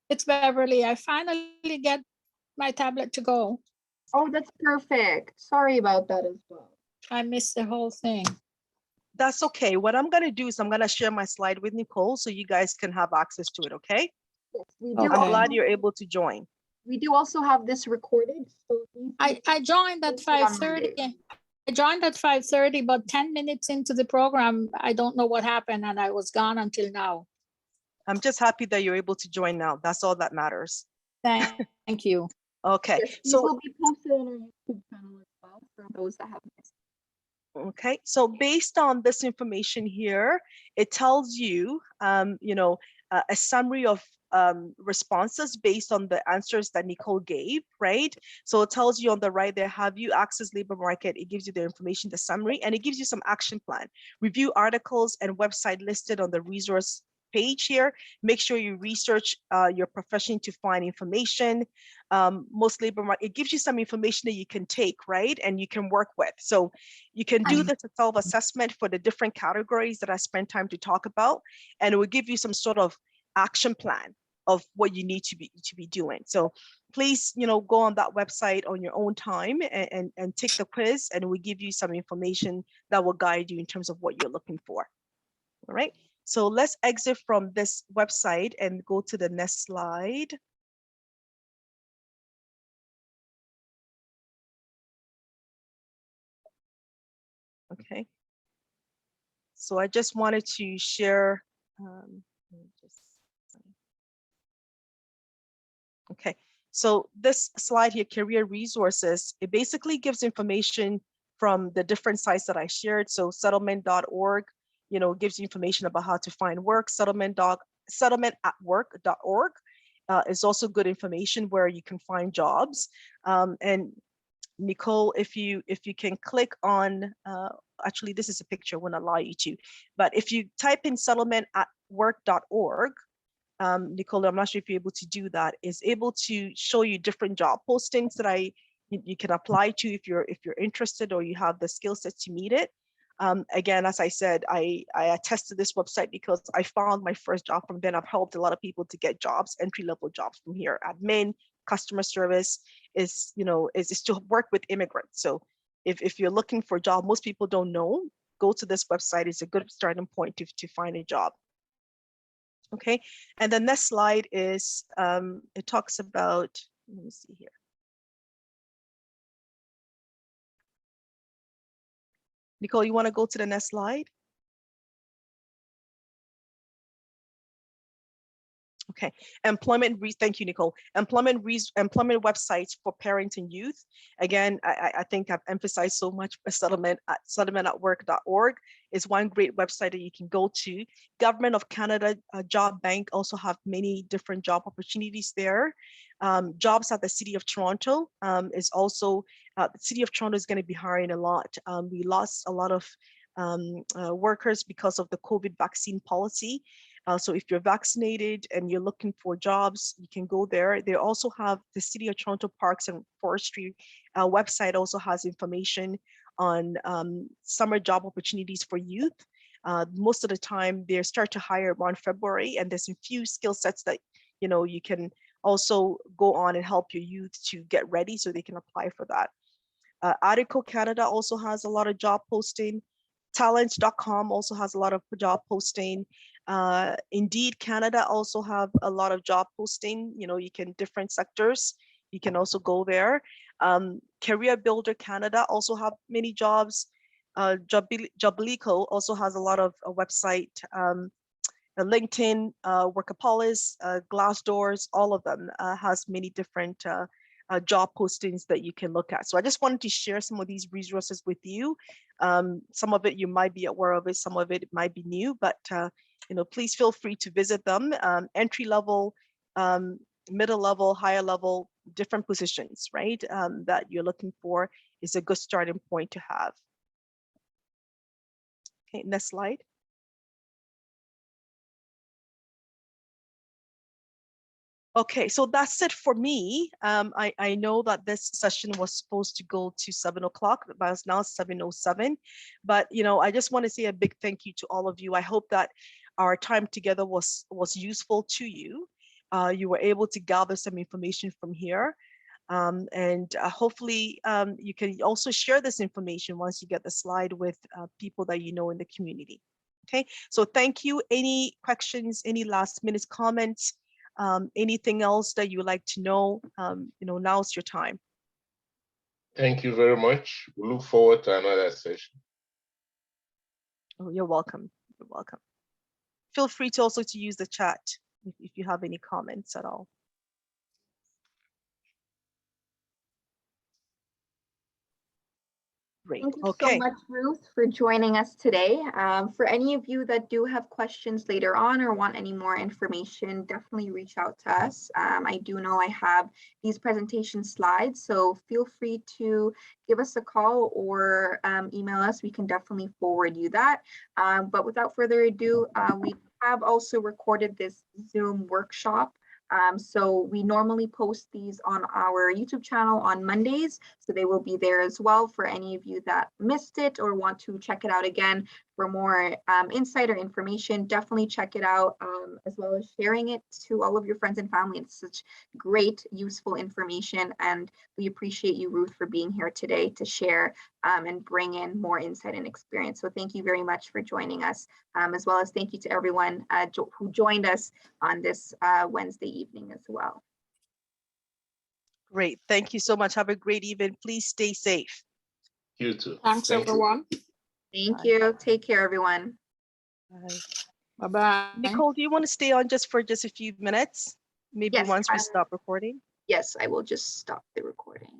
It's Beverly. I finally get my tablet to go. Oh, that's perfect. Sorry about that as well. I missed the whole thing. That's okay. What I'm going to do is I'm going to share my slide with Nicole so you guys can have access to it, okay? Yes, we do. I'm glad you're able to join. We do also have this recorded. So I joined at 5:30. I joined at 5:30, but 10 minutes into the program, I don't know what happened and I was gone until now. I'm just happy that you're able to join now. That's all that matters. Thank you. Okay. Yes, these will be posted on our YouTube channel as well for those that have missed. Okay, so based on this information here, it tells you, a summary of responses based on the answers that Nicole gave, right? So it tells you on the right there, have you accessed labor market? It gives you the information, the summary, and it gives you some action plan. Review articles and website listed on the resource page here. Make sure you research your profession to find information. Most labor market, it gives you some information that you can take, right? And you can work with. So you can do this self-assessment for the different categories that I spent time to talk about, and it will give you some sort of action plan of what you need to be doing. So please, go on that website on your own time and take the quiz, and it will give you some information that will guide you in terms of what you're looking for. All right. So let's exit from this website and go to the next slide. Okay. So I just wanted to share. Okay. So this slide here, career resources, it basically gives information from the different sites that I shared. So settlement.org, gives you information about how to find work. Settlementatwork.org is also good information where you can find jobs. And Nicole, if you can click on, actually this is a picture, I won't allow you to, but if you type in settlementatwork.org, Nicole, I'm not sure if you're able to do that, is able to show you different job postings that you can apply to if you're interested or you have the skill set to meet it. Again, as I said, I attest to this website because I found my first job from then. I've helped a lot of people to get jobs, entry-level jobs from here. Admin, customer service is to work with immigrants. So if you're looking for a job, most people don't know, go to this website. It's a good starting point to find a job. Okay, and the next slide is, it talks about, let me see here. Nicole, you want to go to the next slide? Okay, thank you, Nicole. Employment websites for parents and youth. Again, I think I've emphasized so much. Settlementatwork.org is one great website that you can go to. Government of Canada Job Bank also have many different job opportunities there. Jobs at the City of Toronto is also, the City of Toronto is going to be hiring a lot. We lost a lot of workers because of the COVID vaccine policy. So if you're vaccinated and you're looking for jobs, you can go there. They also have the City of Toronto Parks and Forestry website also has information on summer job opportunities for youth. Most of the time they start to hire around February, and there's a few skill sets that you can also go on and help your youth to get ready so they can apply for that. Article Canada also has a lot of job posting. Talent.com also has a lot of job posting. Indeed Canada also have a lot of job posting. You can, different sectors, you can also go there. Career Builder Canada also have many jobs. Joblico also has a lot of website. LinkedIn, Workapolis, Glassdoors, all of them has many different job postings that you can look at. So I just wanted to share some of these resources with you. Some of it you might be aware of it, some of it might be new, but please feel free to visit them. Entry level, middle level, higher level, different positions, right? That you're looking for is a good starting point to have. Okay, next slide. Okay, so that's it for me. I know that this session was supposed to go to 7 o'clock, but it's now 7:07. But I just want to say a big thank you to all of you. I hope that our time together was useful to you. You were able to gather some information from here. And hopefully you can also share this information once you get the slide with people that you know in the community. Okay, so thank you. Any questions, any last minute comments? Anything else that you would like to know, now's your time. Thank you very much. We look forward to another session. Oh, you're welcome. You're welcome. Feel free to also to use the chat if you have any comments at all. Great. Thank you Okay. so much, Ruth, for joining us today. For any of you that do have questions later on or want any more information, definitely reach out to us. I do know I have these presentation slides, so feel free to give us a call or email us. We can definitely forward you that. But without further ado, we have also recorded this Zoom workshop. So we normally post these on our YouTube channel on Mondays, so they will be there as well for any of you that missed it or want to check it out again for more insight or information. Definitely check it out, as well as sharing it to all of your friends and family. It's such great, useful information, and we appreciate you, Ruth, for being here today to share and bring in more insight and experience. So thank you very much for joining us, as well as thank you to everyone who joined us on this Wednesday evening as well. Great. Thank you so much. Have a great evening. Please stay safe. You too. Thanks, everyone. Thank Bye. you. Take care, everyone. Bye. Bye-bye. Nicole, do you want to stay on just for a few minutes? Maybe Yes, once we stop recording? yes, I will just stop the recording.